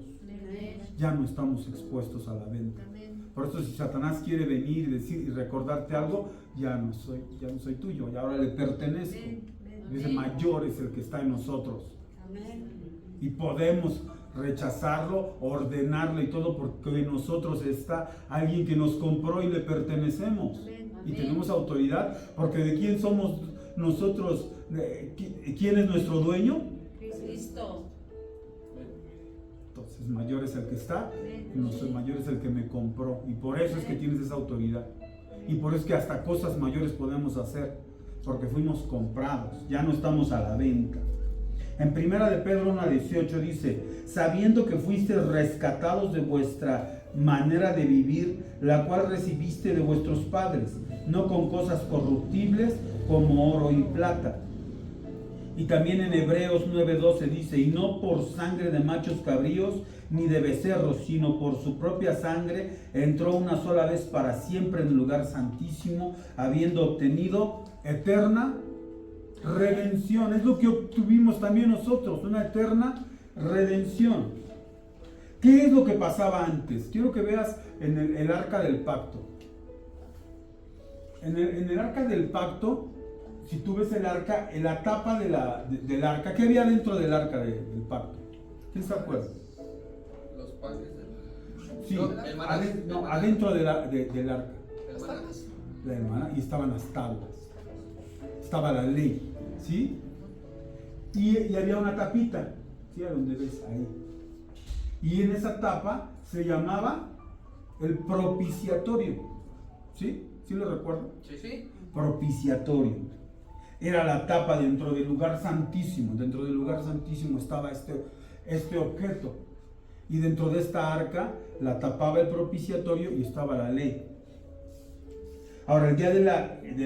Ya no estamos expuestos a la venta. Por eso si Satanás quiere venir y decir y recordarte algo, ya no soy tuyo, y ahora le pertenezco. Dice, mayor es el que está en nosotros. Y podemos rechazarlo, ordenarlo y todo, porque en nosotros está alguien que nos compró y le pertenecemos. Y tenemos autoridad, porque ¿de quién somos nosotros? ¿Quién es nuestro dueño? Cristo. Entonces mayor es el que está, mayor es el que me compró, y por eso es que tienes esa autoridad, y por eso es que hasta cosas mayores podemos hacer, porque fuimos comprados, ya no estamos a la venta. En primera de Pedro 1:18 dice, sabiendo que fuisteis rescatados de vuestra manera de vivir, la cual recibiste de vuestros padres, no con cosas corruptibles como oro y plata. Y también en Hebreos 9:12 dice, y no por sangre de machos cabríos ni de becerros, sino por su propia sangre entró una sola vez para siempre en el lugar santísimo, habiendo obtenido eterna redención. Es lo que obtuvimos también nosotros, una eterna redención. ¿Qué es lo que pasaba antes? Quiero que veas en el arca del pacto. En el arca del pacto, si tú ves el arca, en la tapa del arca, ¿qué había dentro del arca del pacto? ¿Quién se acuerda? Los padres del... Sí, no, adentro del arca. Hermanas. La hermana, y estaban las tablas. Estaba la ley, ¿sí? Y había una tapita, ¿sí? A donde ves ahí. Y en esa tapa se llamaba el propiciatorio, ¿sí? ¿Sí lo recuerdo? Sí. Propiciatorio. Era la tapa dentro del lugar santísimo. Dentro del lugar santísimo estaba este objeto. Y dentro de esta arca la tapaba el propiciatorio y estaba la ley. Ahora, el día de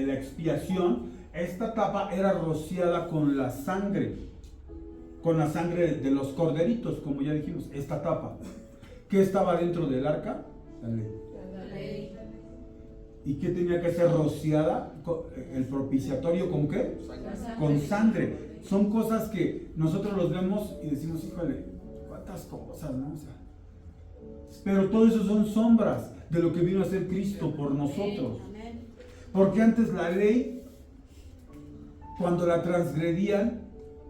la expiación, esta tapa era rociada con la sangre de los corderitos, como ya dijimos, esta tapa. ¿Qué estaba dentro del arca? La ley. ¿Y qué tenía que ser rociada? El propiciatorio, ¿con qué? Con sangre. Son cosas que nosotros los vemos y decimos, híjole, cuántas cosas, ¿no? O sea, pero todo eso son sombras de lo que vino a hacer Cristo por nosotros. Porque antes la ley, cuando la transgredían,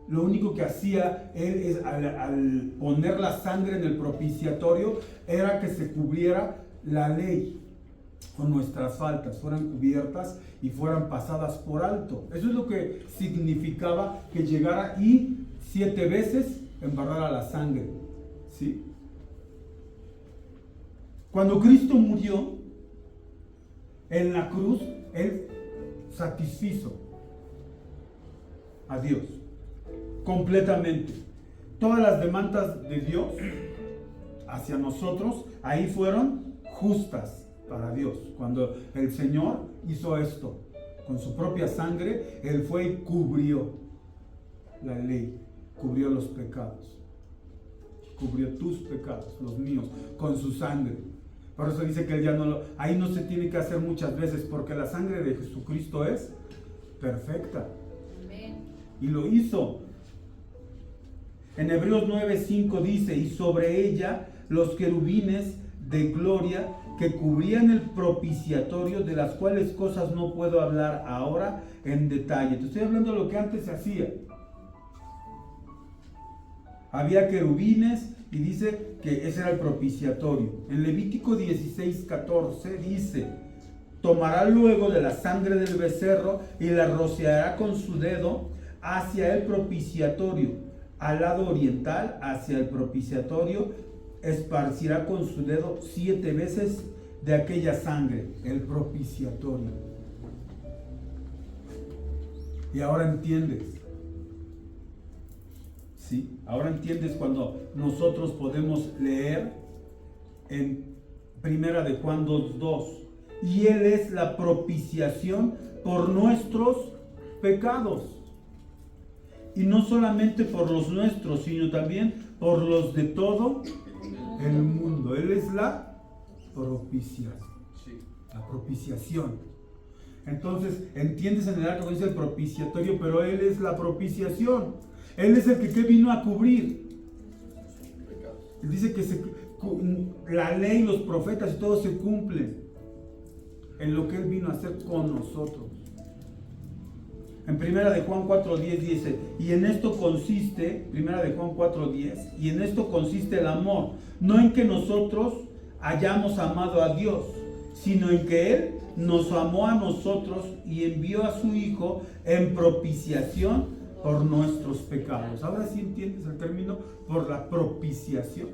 lo único que hacía él es al poner la sangre en el propiciatorio, era que se cubriera la ley con nuestras faltas, fueran cubiertas y fueran pasadas por alto. Eso es lo que significaba que llegara y 7 veces embarrara la sangre, ¿sí? Cuando Cristo murió en la cruz, Él satisfizo a Dios completamente. Todas las demandas de Dios hacia nosotros, ahí fueron justas para Dios. Cuando el Señor hizo esto, con su propia sangre, Él fue y cubrió la ley, cubrió los pecados. cubrió tus pecados, los míos, con su sangre. Por eso dice que él ya no ahí no se tiene que hacer muchas veces, porque la sangre de Jesucristo es perfecta. Amén. Y lo hizo. En Hebreos 9:5 dice, y sobre ella los querubines de gloria que cubrían el propiciatorio, de las cuales cosas no puedo hablar ahora en detalle. Te estoy hablando de lo que antes se hacía. Había querubines y dice que ese era el propiciatorio. En Levítico 16:14 dice, tomará luego de la sangre del becerro y la rociará con su dedo hacia el propiciatorio, al lado oriental, hacia el propiciatorio, esparcirá con su dedo 7 veces de aquella sangre, el propiciatorio. Y ahora entiendes. ¿Sí? Ahora entiendes cuando nosotros podemos leer en Primera de Juan 2:2. Y Él es la propiciación por nuestros pecados. Y no solamente por los nuestros, sino también por los de todo el mundo. Él es la propiciación. Sí. La propiciación. Entonces, entiendes en el arco que dice el propiciatorio, pero Él es la propiciación. Él es el que vino a cubrir. Pecados. Él dice que la ley, los profetas y todo se cumplen en lo que Él vino a hacer con nosotros. En Primera de Juan 4:10 dice, y en esto consiste, Primera de Juan 4:10, y en esto consiste el amor, no en que nosotros hayamos amado a Dios, sino en que Él nos amó a nosotros y envió a su Hijo en propiciación por nuestros pecados. Ahora sí entiendes el término, por la propiciación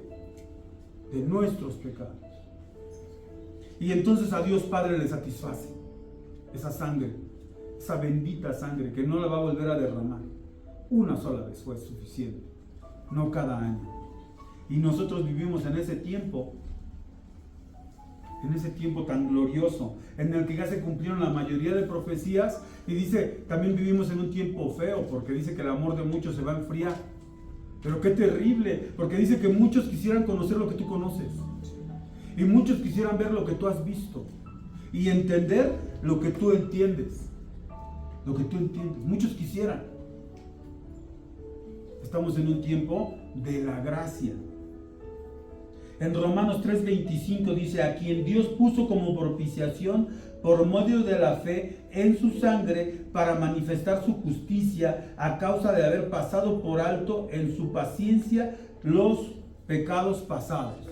de nuestros pecados. Y entonces a Dios Padre le satisface esa sangre, esa bendita sangre que no la va a volver a derramar. Una sola vez fue suficiente, no cada año. Y nosotros vivimos en ese tiempo tan glorioso, en el que ya se cumplieron la mayoría de profecías. Y dice, también vivimos en un tiempo feo, porque dice que el amor de muchos se va a enfriar. Pero qué terrible, porque dice que muchos quisieran conocer lo que tú conoces, y muchos quisieran ver lo que tú has visto, y entender lo que tú entiendes. Lo que tú entiendes, muchos quisieran. Estamos en un tiempo de la gracia. En Romanos 3:25 dice, a quien Dios puso como propiciación por medio de la fe en su sangre para manifestar su justicia a causa de haber pasado por alto en su paciencia los pecados pasados.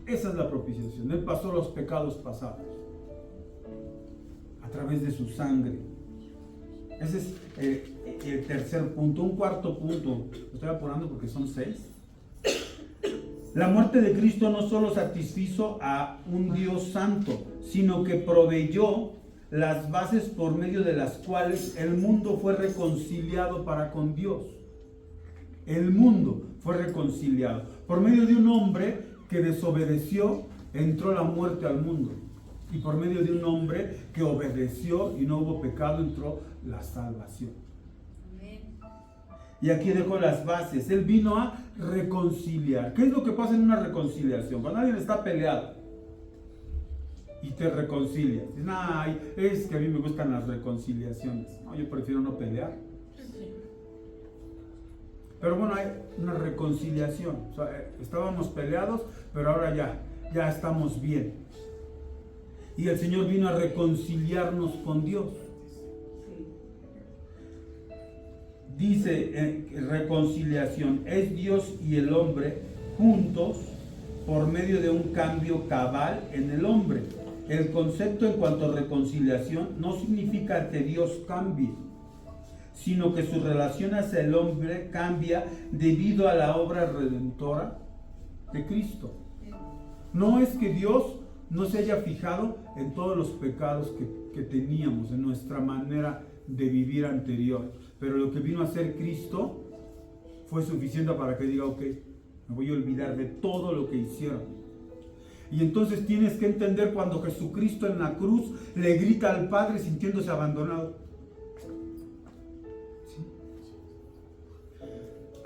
Esa es la propiciación. Él pasó los pecados pasados a través de su sangre. Ese es el tercer punto. Un cuarto punto, lo estoy apurando porque son 6. La muerte de Cristo no solo satisfizo a un Dios santo, sino que proveyó las bases por medio de las cuales el mundo fue reconciliado para con Dios. El mundo fue reconciliado. Por medio de un hombre que desobedeció, entró la muerte al mundo. Y por medio de un hombre que obedeció y no hubo pecado, entró la salvación. Amén. Y aquí dejó las bases. Él vino a reconciliar. ¿Qué es lo que pasa en una reconciliación? Cuando alguien está peleado y te reconcilia. Dicen, ay, es que a mí me gustan las reconciliaciones. No, yo prefiero no pelear. Pero bueno, hay una reconciliación. O sea, estábamos peleados, pero ahora ya estamos bien. Y el Señor vino a reconciliarnos con Dios. Dice reconciliación, es Dios y el hombre juntos por medio de un cambio cabal en el hombre. El concepto en cuanto a reconciliación no significa que Dios cambie, sino que su relación hacia el hombre cambia debido a la obra redentora de Cristo. No es que Dios no se haya fijado en todos los pecados que teníamos, en nuestra manera de vivir anterior, pero lo que vino a hacer Cristo fue suficiente para que diga, ok, me voy a olvidar de todo lo que hicieron. Y entonces tienes que entender cuando Jesucristo en la cruz le grita al Padre sintiéndose abandonado. ¿Sí?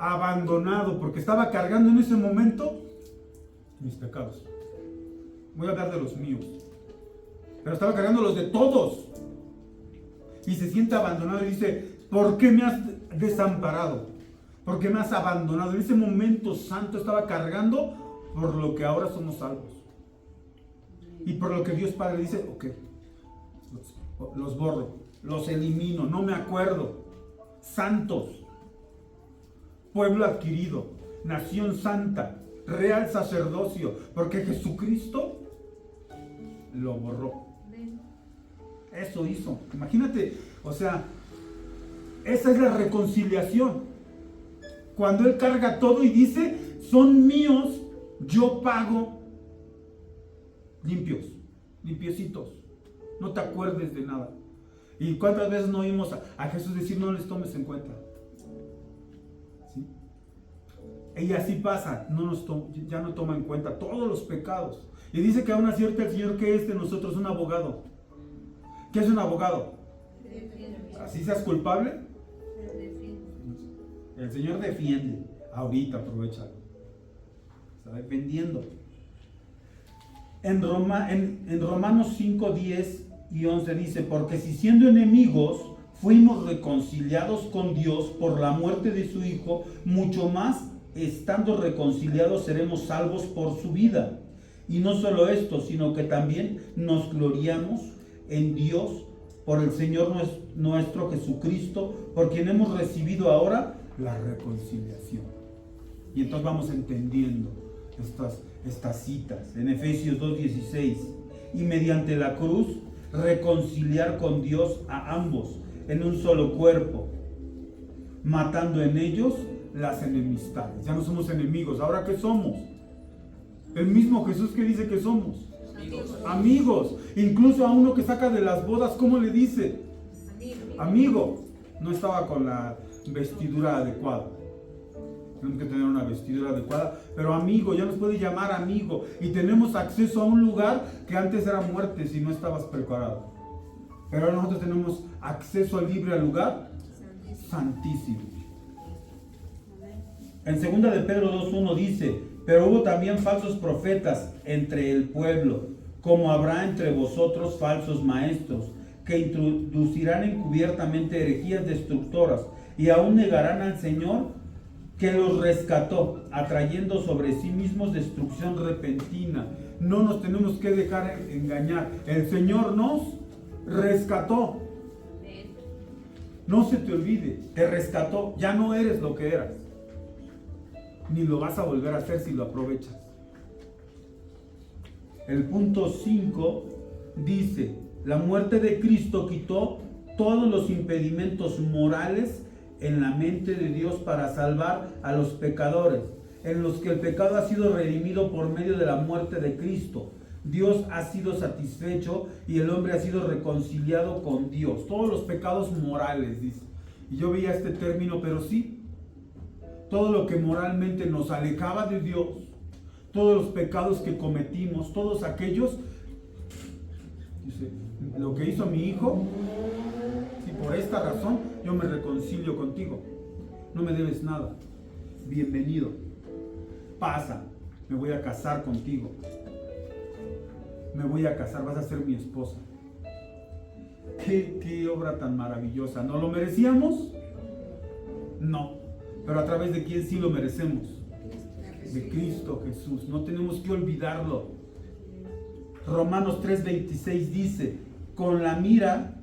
abandonado, porque estaba cargando en ese momento mis pecados. Voy a hablar de los míos, pero estaba cargando los de todos. Y se siente abandonado y dice: ¿por qué me has desamparado? ¿Por qué me has abandonado? En ese momento santo estaba cargando por lo que ahora somos salvos. Y por lo que Dios Padre dice: ok, los borro, los elimino, no me acuerdo. Santos, pueblo adquirido, nación santa, real sacerdocio, porque Jesucristo lo borró. Eso hizo. Imagínate, o sea, esa es la reconciliación. Cuando Él carga todo y dice: son míos, yo pago. Limpios, limpiecitos. No te acuerdes de nada. ¿Y cuántas veces no oímos a Jesús decir: no les tomes en cuenta? ¿Sí? Y así pasa, ya no toma en cuenta todos los pecados. Y dice que aún acierta el Señor que es de nosotros un abogado. ¿Qué es un abogado? Así seas culpable, el Señor defiende. Ahorita aprovecha. Está defendiendo. En Romanos 5, 10 y 11 dice: porque si siendo enemigos fuimos reconciliados con Dios por la muerte de su Hijo, mucho más estando reconciliados seremos salvos por su vida. Y no solo esto, sino que también nos gloriamos en Dios por el Señor nuestro Jesucristo, por quien hemos recibido ahora la reconciliación. Y entonces vamos entendiendo estas citas. En Efesios 2:16: y mediante la cruz reconciliar con Dios a ambos en un solo cuerpo, matando en ellos las enemistades. Ya no somos enemigos. ¿Ahora qué somos? El mismo Jesús que dice que somos. Amigos. Incluso a uno que saca de las bodas, ¿cómo le dice? Amigo. No estaba con la vestidura adecuada. Tenemos que tener una vestidura adecuada, pero amigo, ya nos puede llamar amigo. Y tenemos acceso a un lugar que antes era muerte si no estabas preparado. Pero ahora nosotros tenemos acceso libre al lugar santísimo. En 2 de Pedro 2:1 dice: pero hubo también falsos profetas entre el pueblo, como habrá entre vosotros falsos maestros, que introducirán encubiertamente herejías destructoras, y aún negarán al Señor que los rescató, atrayendo sobre sí mismos destrucción repentina. No nos tenemos que dejar engañar. El Señor nos rescató. No se te olvide, te rescató. Ya no eres lo que eras, ni lo vas a volver a hacer si lo aprovechas. El punto 5 dice: la muerte de Cristo quitó todos los impedimentos morales en la mente de Dios para salvar a los pecadores, en los que el pecado ha sido redimido por medio de la muerte de Cristo. Dios ha sido satisfecho y el hombre ha sido reconciliado con Dios. Todos los pecados morales, dice. Y yo veía este término, pero sí, todo lo que moralmente nos alejaba de Dios, todos los pecados que cometimos, todos aquellos, dice, lo que hizo mi hijo, si por esta razón yo me reconcilio contigo, no me debes nada, bienvenido, pasa, me voy a casar contigo, me voy a casar, vas a ser mi esposa. Qué obra tan maravillosa. ¿No lo merecíamos? No. Pero a través de quién sí lo merecemos. De Cristo Jesús. No tenemos que olvidarlo. Romanos 3:26 dice: con la mira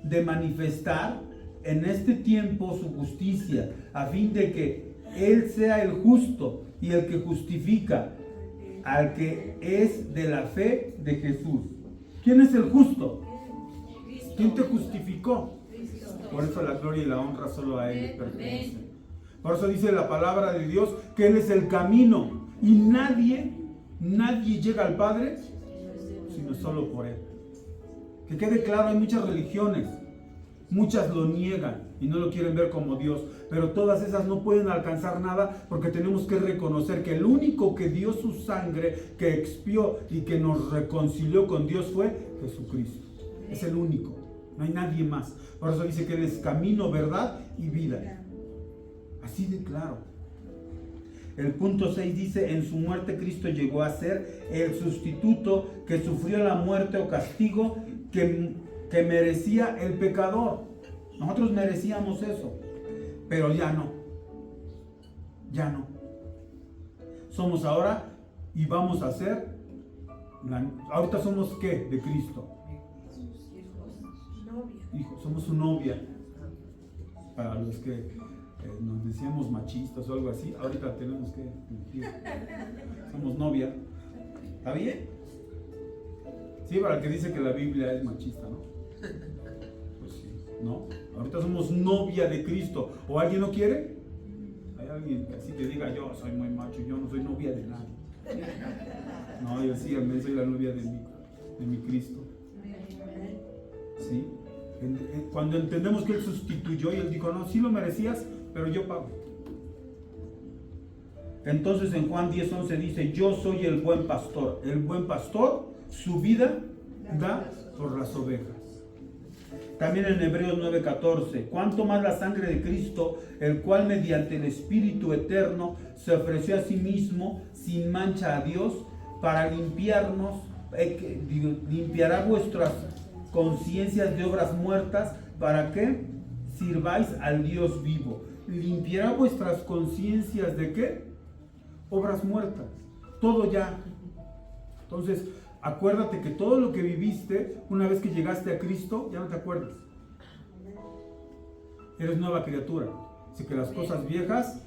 de manifestar en este tiempo su justicia, a fin de que Él sea el justo y el que justifica al que es de la fe de Jesús. ¿Quién es el justo? ¿Quién te justificó? Por eso la gloria y la honra solo a Él le pertenecen. Por eso dice la palabra de Dios que Él es el camino y nadie llega al Padre sino solo por Él. Que quede claro, hay muchas religiones, muchas lo niegan y no lo quieren ver como Dios, pero todas esas no pueden alcanzar nada, porque tenemos que reconocer que el único que dio su sangre, que expió y que nos reconcilió con Dios fue Jesucristo. Es el único, no hay nadie más. Por eso dice que Él es camino, verdad y vida. Así de claro. El punto 6 dice, en su muerte Cristo llegó a ser el sustituto que sufrió la muerte o castigo que merecía el pecador. Nosotros merecíamos eso, pero ya no. Ya no. Somos ahora y vamos a ser, ahorita somos ¿qué? De Cristo. Hijos, somos su novia. Para los que nos decíamos machistas o algo así, ahorita tenemos que decir, somos novia. ¿Está bien? Sí, para el que dice que la Biblia es machista, ¿no? Pues sí, ¿no? Ahorita somos novia de Cristo. ¿O alguien no quiere? Hay alguien que así que diga, yo soy muy macho, yo no soy novia de nadie. No, yo sí, al menos soy la novia de mi Cristo. ¿Sí? Cuando entendemos que Él sustituyó y Él dijo, no, sí lo merecías, pero yo pago. Entonces en Juan 10:11 dice, yo soy el buen pastor. El buen pastor su vida da por las ovejas. También en Hebreos 9:14, cuánto más la sangre de Cristo, el cual mediante el Espíritu eterno se ofreció a sí mismo sin mancha a Dios para limpiarnos, limpiará vuestras conciencias de obras muertas para que sirváis al Dios vivo. ¿Limpiará vuestras conciencias de qué? Obras muertas. Todo ya. Entonces, acuérdate que todo lo que viviste una vez que llegaste a Cristo, ya no te acuerdas. Eres nueva criatura. Así que las cosas viejas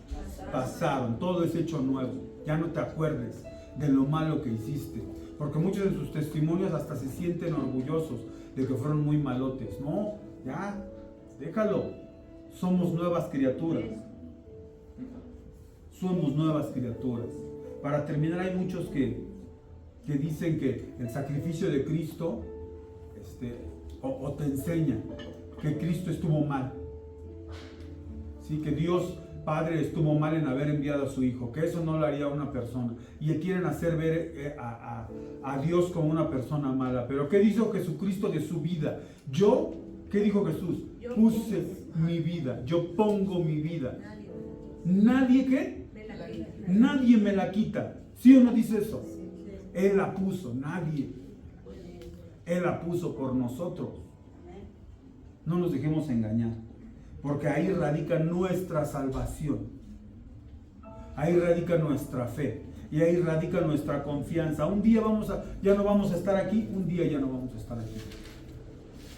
pasaron, todo es hecho nuevo. Ya no te acuerdes de lo malo que hiciste. Porque muchos de sus testimonios hasta se sienten orgullosos de que fueron muy malotes. No, ya, déjalo. Somos nuevas criaturas. Somos nuevas criaturas. Para terminar, hay muchos que dicen que el sacrificio de Cristo o te enseñan que Cristo estuvo mal. Sí, que Dios Padre estuvo mal en haber enviado a su Hijo, que eso no lo haría una persona. Y quieren hacer ver a Dios como una persona mala. Pero ¿qué dijo Jesucristo de su vida? ¿Qué dijo Jesús? Puse mi vida, yo pongo mi vida. ¿Nadie qué? Nadie me la quita. ¿Sí o no dice eso? Él la puso, nadie. Él la puso por nosotros. No nos dejemos engañar, porque ahí radica nuestra salvación. Ahí radica nuestra fe. Y ahí radica nuestra confianza. Un día ya no vamos a estar aquí, un día ya no vamos a estar aquí.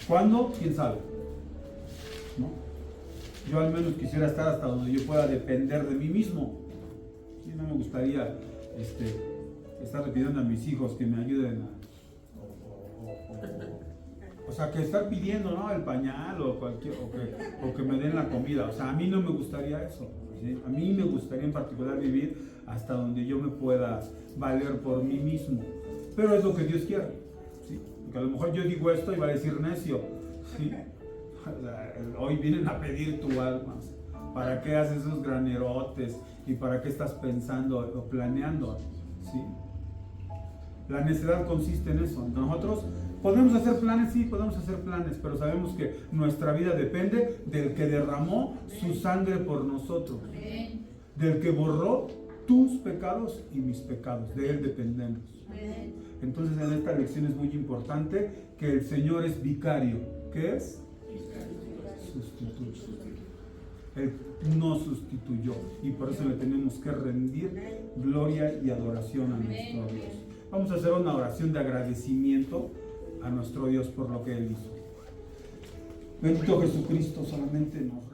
¿Cuándo? ¿Quién sabe? ¿No? Yo al menos quisiera estar hasta donde yo pueda depender de mí mismo. Y no me gustaría estar pidiendo a mis hijos que me ayuden o sea, que estar pidiendo, ¿no? El pañal o que me den la comida. O sea, a mí no me gustaría eso. ¿Sí? A mí me gustaría en particular vivir hasta donde yo me pueda valer por mí mismo. Pero es lo que Dios quiere. ¿Sí? Porque a lo mejor yo digo esto y va a decir necio. ¿Sí? O sea, hoy vienen a pedir tu alma. ¿Para qué haces esos granerotes? ¿Y para qué estás pensando o planeando? ¿Sí? La necedad consiste en eso. Nosotros podemos hacer planes, sí, podemos hacer planes, pero sabemos que nuestra vida depende del que derramó su sangre por nosotros. Del que borró tus pecados y mis pecados. De Él dependemos. Entonces en esta lección es muy importante que el Señor es vicario. ¿Qué es? Sustituto. Él nos sustituyó y por eso le tenemos que rendir gloria y adoración a nuestro Dios. Vamos a hacer una oración de agradecimiento a nuestro Dios por lo que Él hizo. Bendito Jesucristo, solamente nos